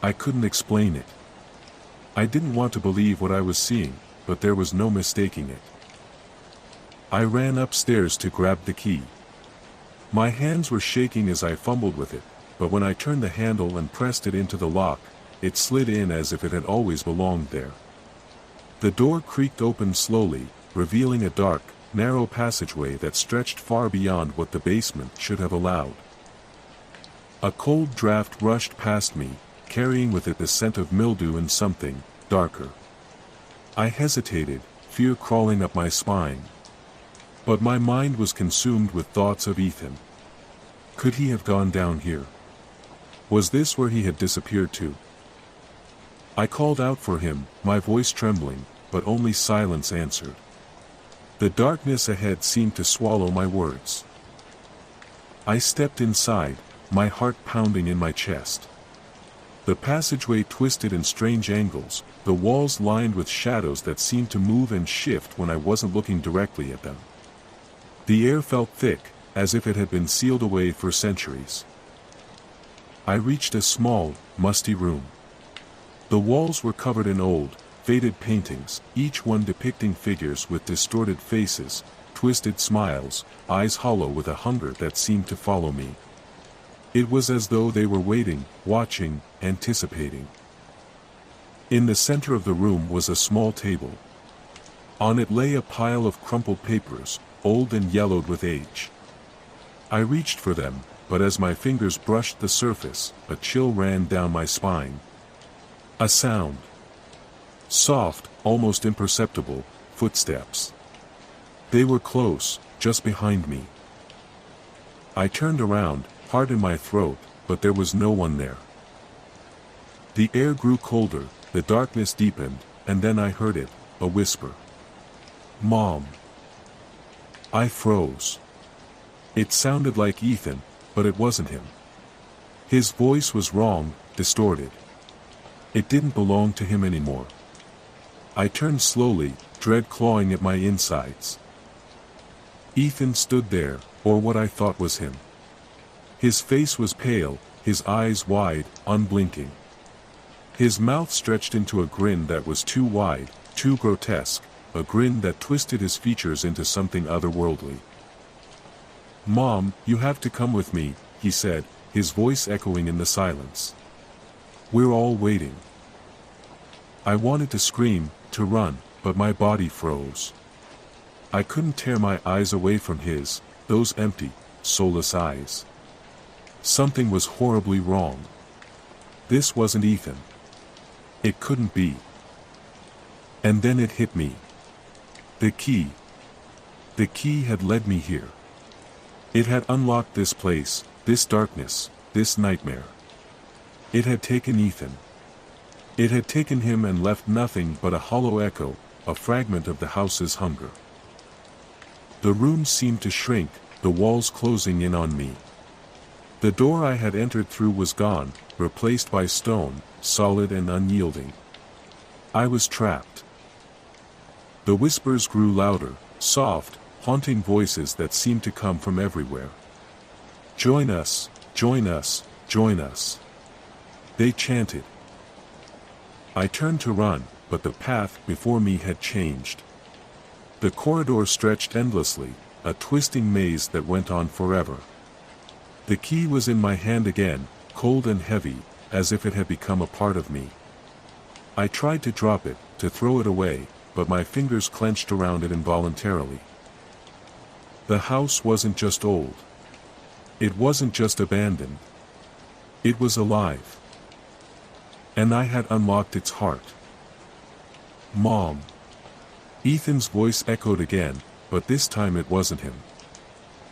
[SPEAKER 1] I couldn't explain it. I didn't want to believe what I was seeing, but there was no mistaking it. I ran upstairs to grab the key. My hands were shaking as I fumbled with it, but when I turned the handle and pressed it into the lock, it slid in as if it had always belonged there. The door creaked open slowly, revealing a dark, narrow passageway that stretched far beyond what the basement should have allowed. A cold draft rushed past me, carrying with it the scent of mildew and something darker. I hesitated, fear crawling up my spine. But my mind was consumed with thoughts of Ethan. Could he have gone down here? Was this where he had disappeared to? I called out for him, my voice trembling, but only silence answered. The darkness ahead seemed to swallow my words. I stepped inside, my heart pounding in my chest. The passageway twisted in strange angles, the walls lined with shadows that seemed to move and shift when I wasn't looking directly at them. The air felt thick, as if it had been sealed away for centuries. I reached a small, musty room. The walls were covered in old, faded paintings, each one depicting figures with distorted faces, twisted smiles, eyes hollow with a hunger that seemed to follow me. It was as though they were waiting, watching, anticipating. In the center of the room was a small table. On it lay a pile of crumpled papers, old and yellowed with age. I reached for them, but as my fingers brushed the surface, a chill ran down my spine. A sound. Soft, almost imperceptible, footsteps. They were close, just behind me. I turned around, heart in my throat, but there was no one there. The air grew colder, the darkness deepened, and then I heard it, a whisper. "Mom." I froze. It sounded like Ethan, but it wasn't him. His voice was wrong, distorted. It didn't belong to him anymore. I turned slowly, dread clawing at my insides. Ethan stood there, or what I thought was him. His face was pale, his eyes wide, unblinking. His mouth stretched into a grin that was too wide, too grotesque, a grin that twisted his features into something otherworldly. "Mom, you have to come with me," he said, his voice echoing in the silence. "We're all waiting." I wanted to scream, to run, but my body froze. I couldn't tear my eyes away from his, those empty, soulless eyes. Something was horribly wrong. This wasn't Ethan. It couldn't be. And then it hit me. The key. The key had led me here. It had unlocked this place, this darkness, this nightmare. It had taken Ethan. It had taken him and left nothing but a hollow echo, a fragment of the house's hunger. The room seemed to shrink, the walls closing in on me. The door I had entered through was gone, replaced by stone, solid and unyielding. I was trapped. The whispers grew louder, soft, haunting voices that seemed to come from everywhere. "Join us, join us, join us," they chanted. I turned to run, but the path before me had changed. The corridor stretched endlessly, a twisting maze that went on forever. The key was in my hand again, cold and heavy, as if it had become a part of me. I tried to drop it, to throw it away, but my fingers clenched around it involuntarily. The house wasn't just old. It wasn't just abandoned. It was alive. And I had unlocked its heart. "Mom." Ethan's voice echoed again, but this time it wasn't him.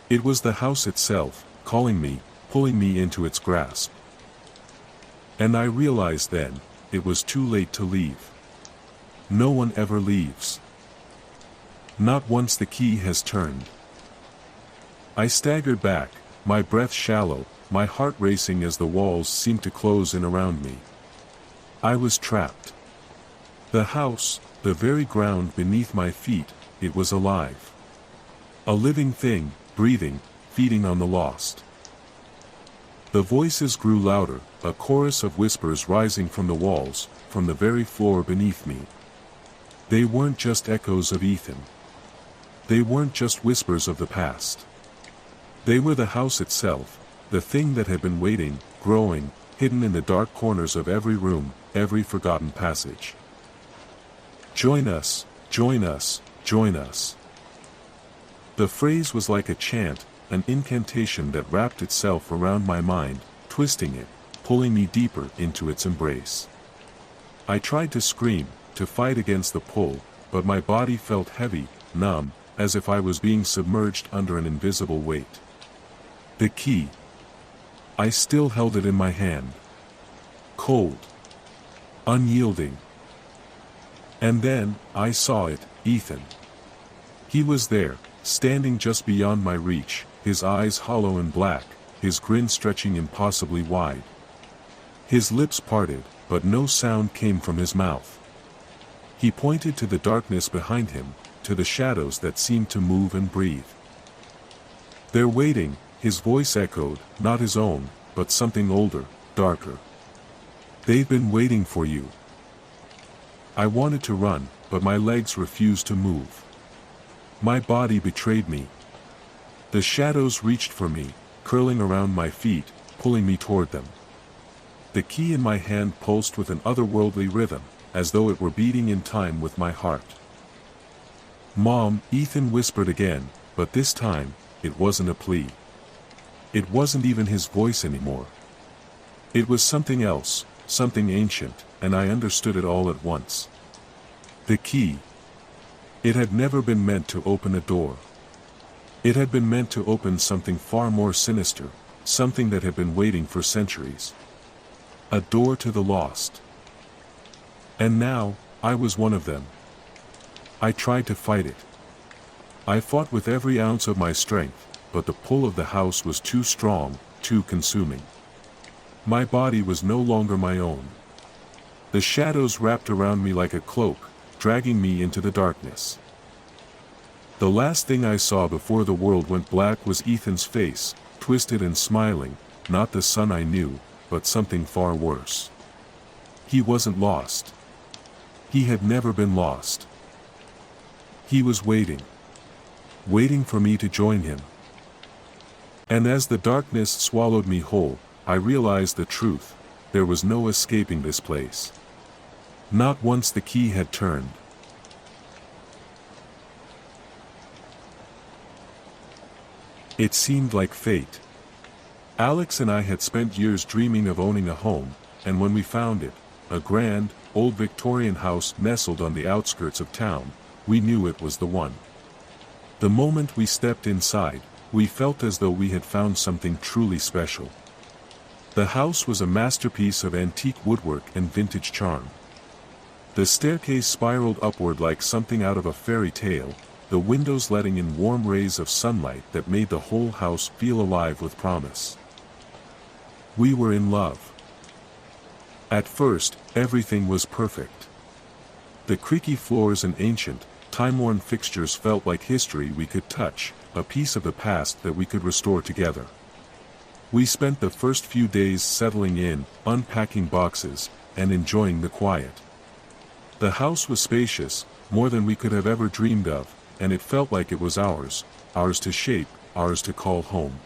[SPEAKER 1] It was the house itself, calling me, pulling me into its grasp. And I realized then, it was too late to leave. No one ever leaves. Not once the key has turned. I staggered back, my breath shallow, my heart racing as the walls seemed to close in around me. I was trapped. The house, the very ground beneath my feet, it was alive. A living thing, breathing, feeding on the lost. The voices grew louder, a chorus of whispers rising from the walls, from the very floor beneath me. They weren't just echoes of Ethan. They weren't just whispers of the past. They were the house itself, the thing that had been waiting, growing, hidden in the dark corners of every room, every forgotten passage. "Join us, join us, join us." The phrase was like a chant, an incantation that wrapped itself around my mind, twisting it, pulling me deeper into its embrace. I tried to scream, to fight against the pull, but my body felt heavy, numb, as if I was being submerged under an invisible weight. The key. I still held it in my hand. Cold. Unyielding. And then, I saw it, Ethan. He was there, standing just beyond my reach, his eyes hollow and black, his grin stretching impossibly wide. His lips parted, but no sound came from his mouth. He pointed to the darkness behind him, to the shadows that seemed to move and breathe. "They're waiting," his voice echoed, not his own, but something older, darker. "They've been waiting for you." I wanted to run, but my legs refused to move. My body betrayed me. The shadows reached for me, curling around my feet, pulling me toward them. The key in my hand pulsed with an otherworldly rhythm, as though it were beating in time with my heart. "Mom," Ethan whispered again, but this time, it wasn't a plea. It wasn't even his voice anymore. It was something else, something ancient, and I understood it all at once. The key. It had never been meant to open a door. It had been meant to open something far more sinister, something that had been waiting for centuries. A door to the lost. And now, I was one of them. I tried to fight it. I fought with every ounce of my strength, but the pull of the house was too strong, too consuming. My body was no longer my own. The shadows wrapped around me like a cloak, dragging me into the darkness. The last thing I saw before the world went black was Ethan's face, twisted and smiling, not the son I knew, but something far worse. He wasn't lost. He had never been lost. He was waiting. Waiting for me to join him. And as the darkness swallowed me whole, I realized the truth: there was no escaping this place. Not once the key had turned. It seemed like fate. Alex and I had spent years dreaming of owning a home, and when we found it, a grand, old Victorian house nestled on the outskirts of town, we knew it was the one. The moment we stepped inside, we felt as though we had found something truly special. The house was a masterpiece of antique woodwork and vintage charm. The staircase spiraled upward like something out of a fairy tale, the windows letting in warm rays of sunlight that made the whole house feel alive with promise. We were in love. At first, everything was perfect. The creaky floors and ancient, time-worn fixtures felt like history we could touch, a piece of the past that we could restore together. We spent the first few days settling in, unpacking boxes, and enjoying the quiet. The house was spacious, more than we could have ever dreamed of, and it felt like it was ours, ours to shape, ours to call home.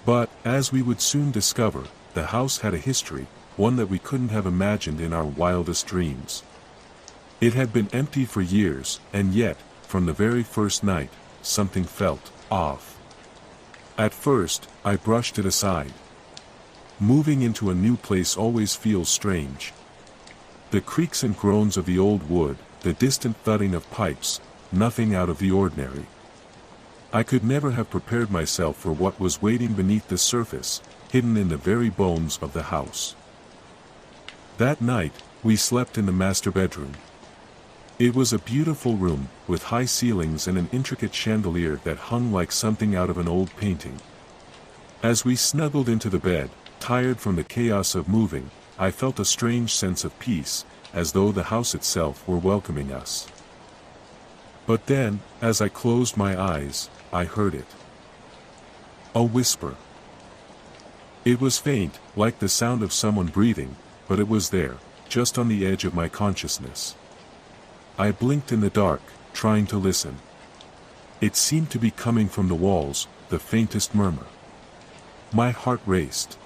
[SPEAKER 1] But, as we would soon discover, the house had a history, one that we couldn't have imagined in our wildest dreams. It had been empty for years, and yet, from the very first night, something felt off. At first, I brushed it aside. Moving into a new place always feels strange. The creaks and groans of the old wood, the distant thudding of pipes, nothing out of the ordinary. I could never have prepared myself for what was waiting beneath the surface, hidden in the very bones of the house. That night, we slept in the master bedroom. It was a beautiful room, with high ceilings and an intricate chandelier that hung like something out of an old painting. As we snuggled into the bed, tired from the chaos of moving, I felt a strange sense of peace, as though the house itself were welcoming us. But then, as I closed my eyes, I heard it. A whisper. It was faint, like the sound of someone breathing, but it was there, just on the edge of my consciousness. I blinked in the dark, trying to listen. It seemed to be coming from the walls, the faintest murmur. My heart raced.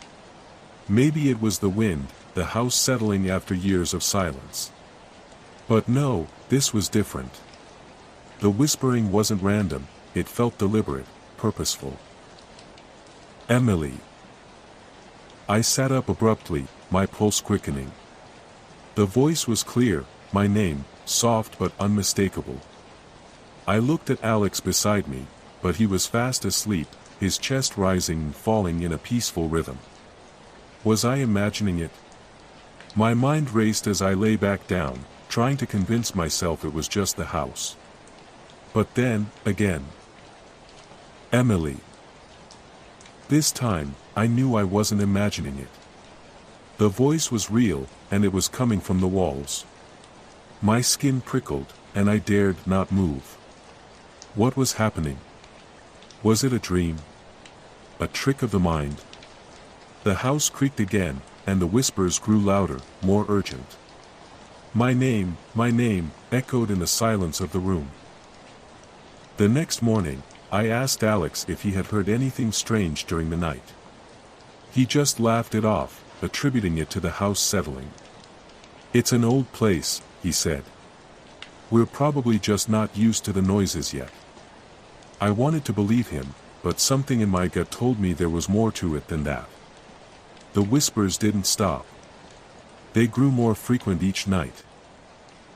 [SPEAKER 1] Maybe it was the wind, the house settling after years of silence. But no, this was different. The whispering wasn't random, it felt deliberate, purposeful. Emily. I sat up abruptly, my pulse quickening. The voice was clear, my name, soft but unmistakable. I looked at Alex beside me, but he was fast asleep, his chest rising and falling in a peaceful rhythm. Was I imagining it? My mind raced as I lay back down, trying to convince myself it was just the house. But then, again. Emily. This time, I knew I wasn't imagining it. The voice was real, and it was coming from the walls. My skin prickled, and I dared not move. What was happening? Was it a dream? A trick of the mind? The house creaked again, and the whispers grew louder, more urgent. my name, echoed in the silence of the room. The next morning, I asked Alex if he had heard anything strange during the night. He just laughed it off, attributing it to the house settling. "It's an old place," he said. "We're probably just not used to the noises yet." I wanted to believe him, but something in my gut told me there was more to it than that. The whispers didn't stop. They grew more frequent each night.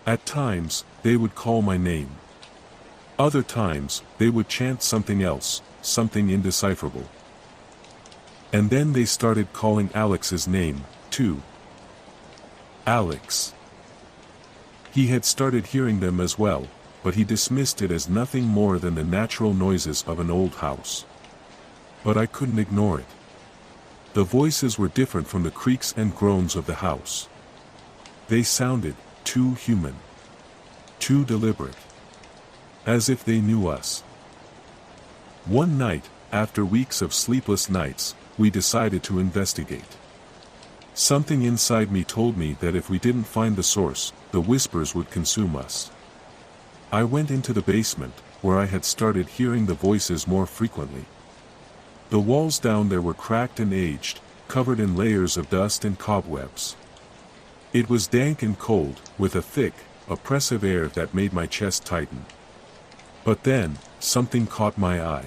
[SPEAKER 1] At times, they would call my name. Other times, they would chant something else, something indecipherable. And then they started calling Alex's name, too. Alex. He had started hearing them as well, but he dismissed it as nothing more than the natural noises of an old house. But I couldn't ignore it. The voices were different from the creaks and groans of the house. They sounded too human. Too deliberate. As if they knew us. One night, after weeks of sleepless nights, we decided to investigate. Something inside me told me that if we didn't find the source, the whispers would consume us. I went into the basement, where I had started hearing the voices more frequently. The walls down there were cracked and aged, covered in layers of dust and cobwebs. It was dank and cold, with a thick, oppressive air that made my chest tighten. But then, something caught my eye.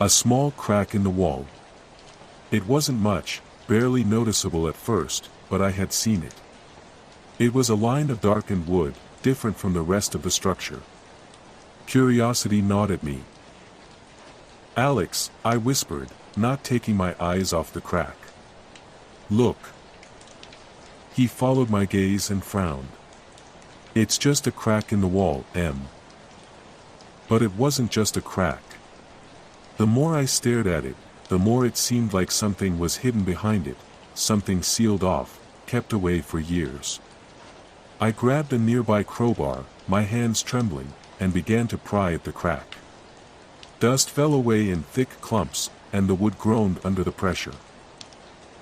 [SPEAKER 1] A small crack in the wall. It wasn't much, barely noticeable at first, but I had seen it. It was a line of darkened wood, different from the rest of the structure. Curiosity gnawed at me. "Alex," I whispered, not taking my eyes off the crack. "Look." He followed my gaze and frowned. "It's just a crack in the wall, Em." But it wasn't just a crack. The more I stared at it, the more it seemed like something was hidden behind it, something sealed off, kept away for years. I grabbed a nearby crowbar, my hands trembling, and began to pry at the crack. Dust fell away in thick clumps, and the wood groaned under the pressure.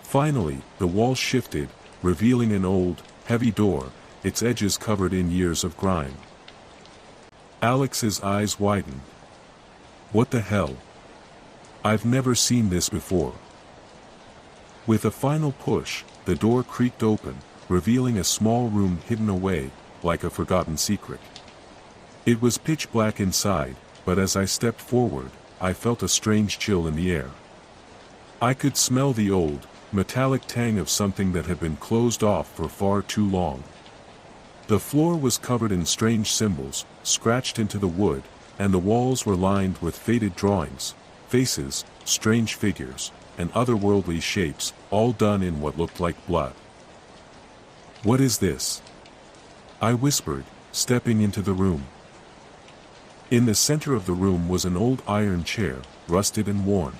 [SPEAKER 1] Finally, the wall shifted, revealing an old, heavy door, its edges covered in years of grime. Alex's eyes widened. "What the hell? I've never seen this before." With a final push, the door creaked open, revealing a small room hidden away, like a forgotten secret. It was pitch black inside, but as I stepped forward, I felt a strange chill in the air. I could smell the old, metallic tang of something that had been closed off for far too long. The floor was covered in strange symbols, scratched into the wood, and the walls were lined with faded drawings, faces, strange figures, and otherworldly shapes, all done in what looked like blood. "What is this?" I whispered, stepping into the room. In the center of the room was an old iron chair, rusted and worn.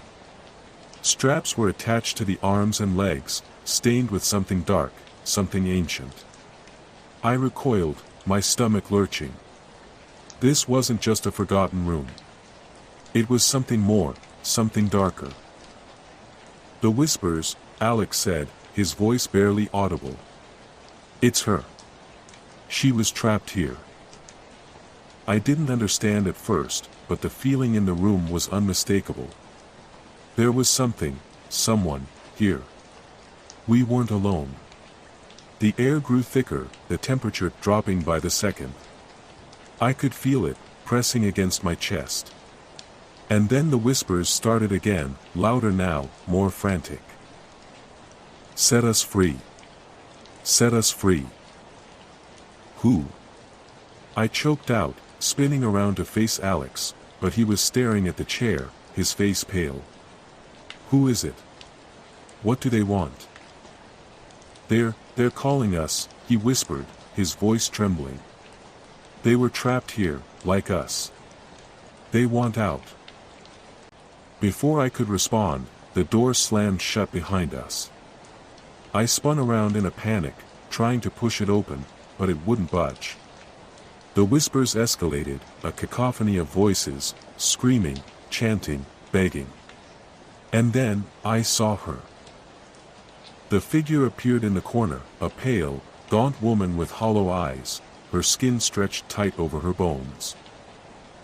[SPEAKER 1] Straps were attached to the arms and legs, stained with something dark, something ancient. I recoiled, my stomach lurching. This wasn't just a forgotten room. It was something more, something darker. "The whispers," Alex said, his voice barely audible. "It's her. She was trapped here." I didn't understand at first, but the feeling in the room was unmistakable. There was something, someone, here. We weren't alone. The air grew thicker, the temperature dropping by the second. I could feel it, pressing against my chest. And then the whispers started again, louder now, more frantic. "Set us free. Set us free." "Who?" I choked out, spinning around to face Alex, but he was staring at the chair, his face pale. "Who is it? What do they want?" They're calling us," he whispered, his voice trembling. "They were trapped here, like us. They want out." Before I could respond, the door slammed shut behind us. I spun around in a panic, trying to push it open, but it wouldn't budge. The whispers escalated, a cacophony of voices, screaming, chanting, begging. And then, I saw her. The figure appeared in the corner, a pale, gaunt woman with hollow eyes, her skin stretched tight over her bones.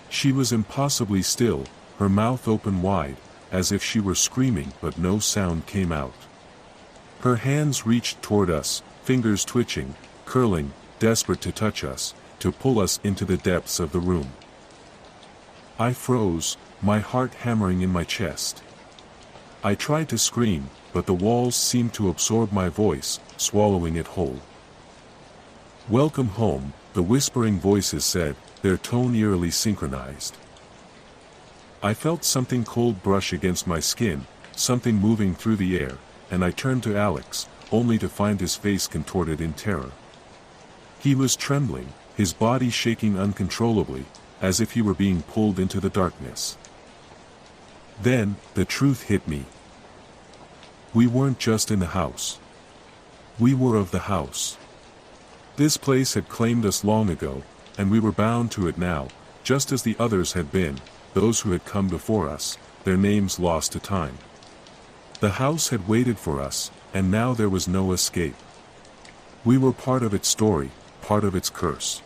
[SPEAKER 1] She was impossibly still, her mouth open wide, as if she were screaming but no sound came out. Her hands reached toward us, fingers twitching, curling, desperate to touch us, to pull us into the depths of the room. I froze, my heart hammering in my chest. I tried to scream, but the walls seemed to absorb my voice, swallowing it whole. "Welcome home," the whispering voices said, their tone eerily synchronized. I felt something cold brush against my skin, something moving through the air, and I turned to Alex, only to find his face contorted in terror. He was trembling, his body shaking uncontrollably, as if he were being pulled into the darkness. Then, the truth hit me. We weren't just in the house. We were of the house. This place had claimed us long ago, and we were bound to it now, just as the others had been, those who had come before us, their names lost to time. The house had waited for us, and now there was no escape. We were part of its story, part of its curse.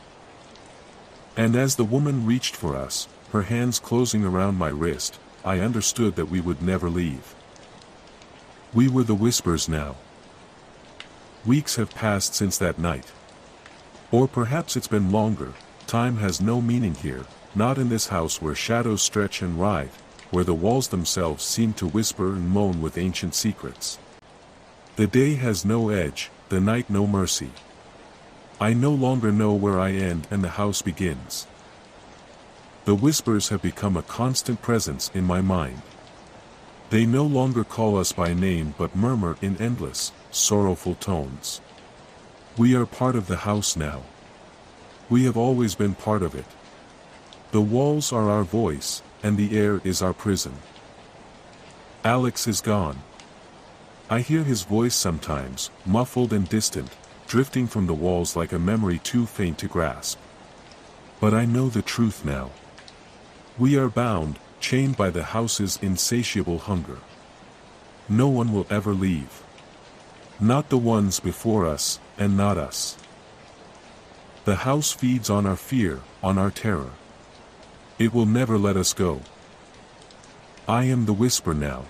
[SPEAKER 1] And as the woman reached for us, her hands closing around my wrist, I understood that we would never leave. We were the Whispers now. Weeks have passed since that night. Or perhaps it's been longer. Time has no meaning here, not in this house where shadows stretch and writhe, where the walls themselves seem to whisper and moan with ancient secrets. The day has no edge, the night no mercy. I no longer know where I end and the house begins. The Whispers have become a constant presence in my mind. They no longer call us by name but murmur in endless, sorrowful tones. We are part of the house now. We have always been part of it. The walls are our voice, and the air is our prison. Alex is gone. I hear his voice sometimes, muffled and distant, drifting from the walls like a memory too faint to grasp. But I know the truth now. We are bound, chained by the house's insatiable hunger. No one will ever leave. Not the ones before us, and not us. The house feeds on our fear, on our terror. It will never let us go. I am the Whisper now.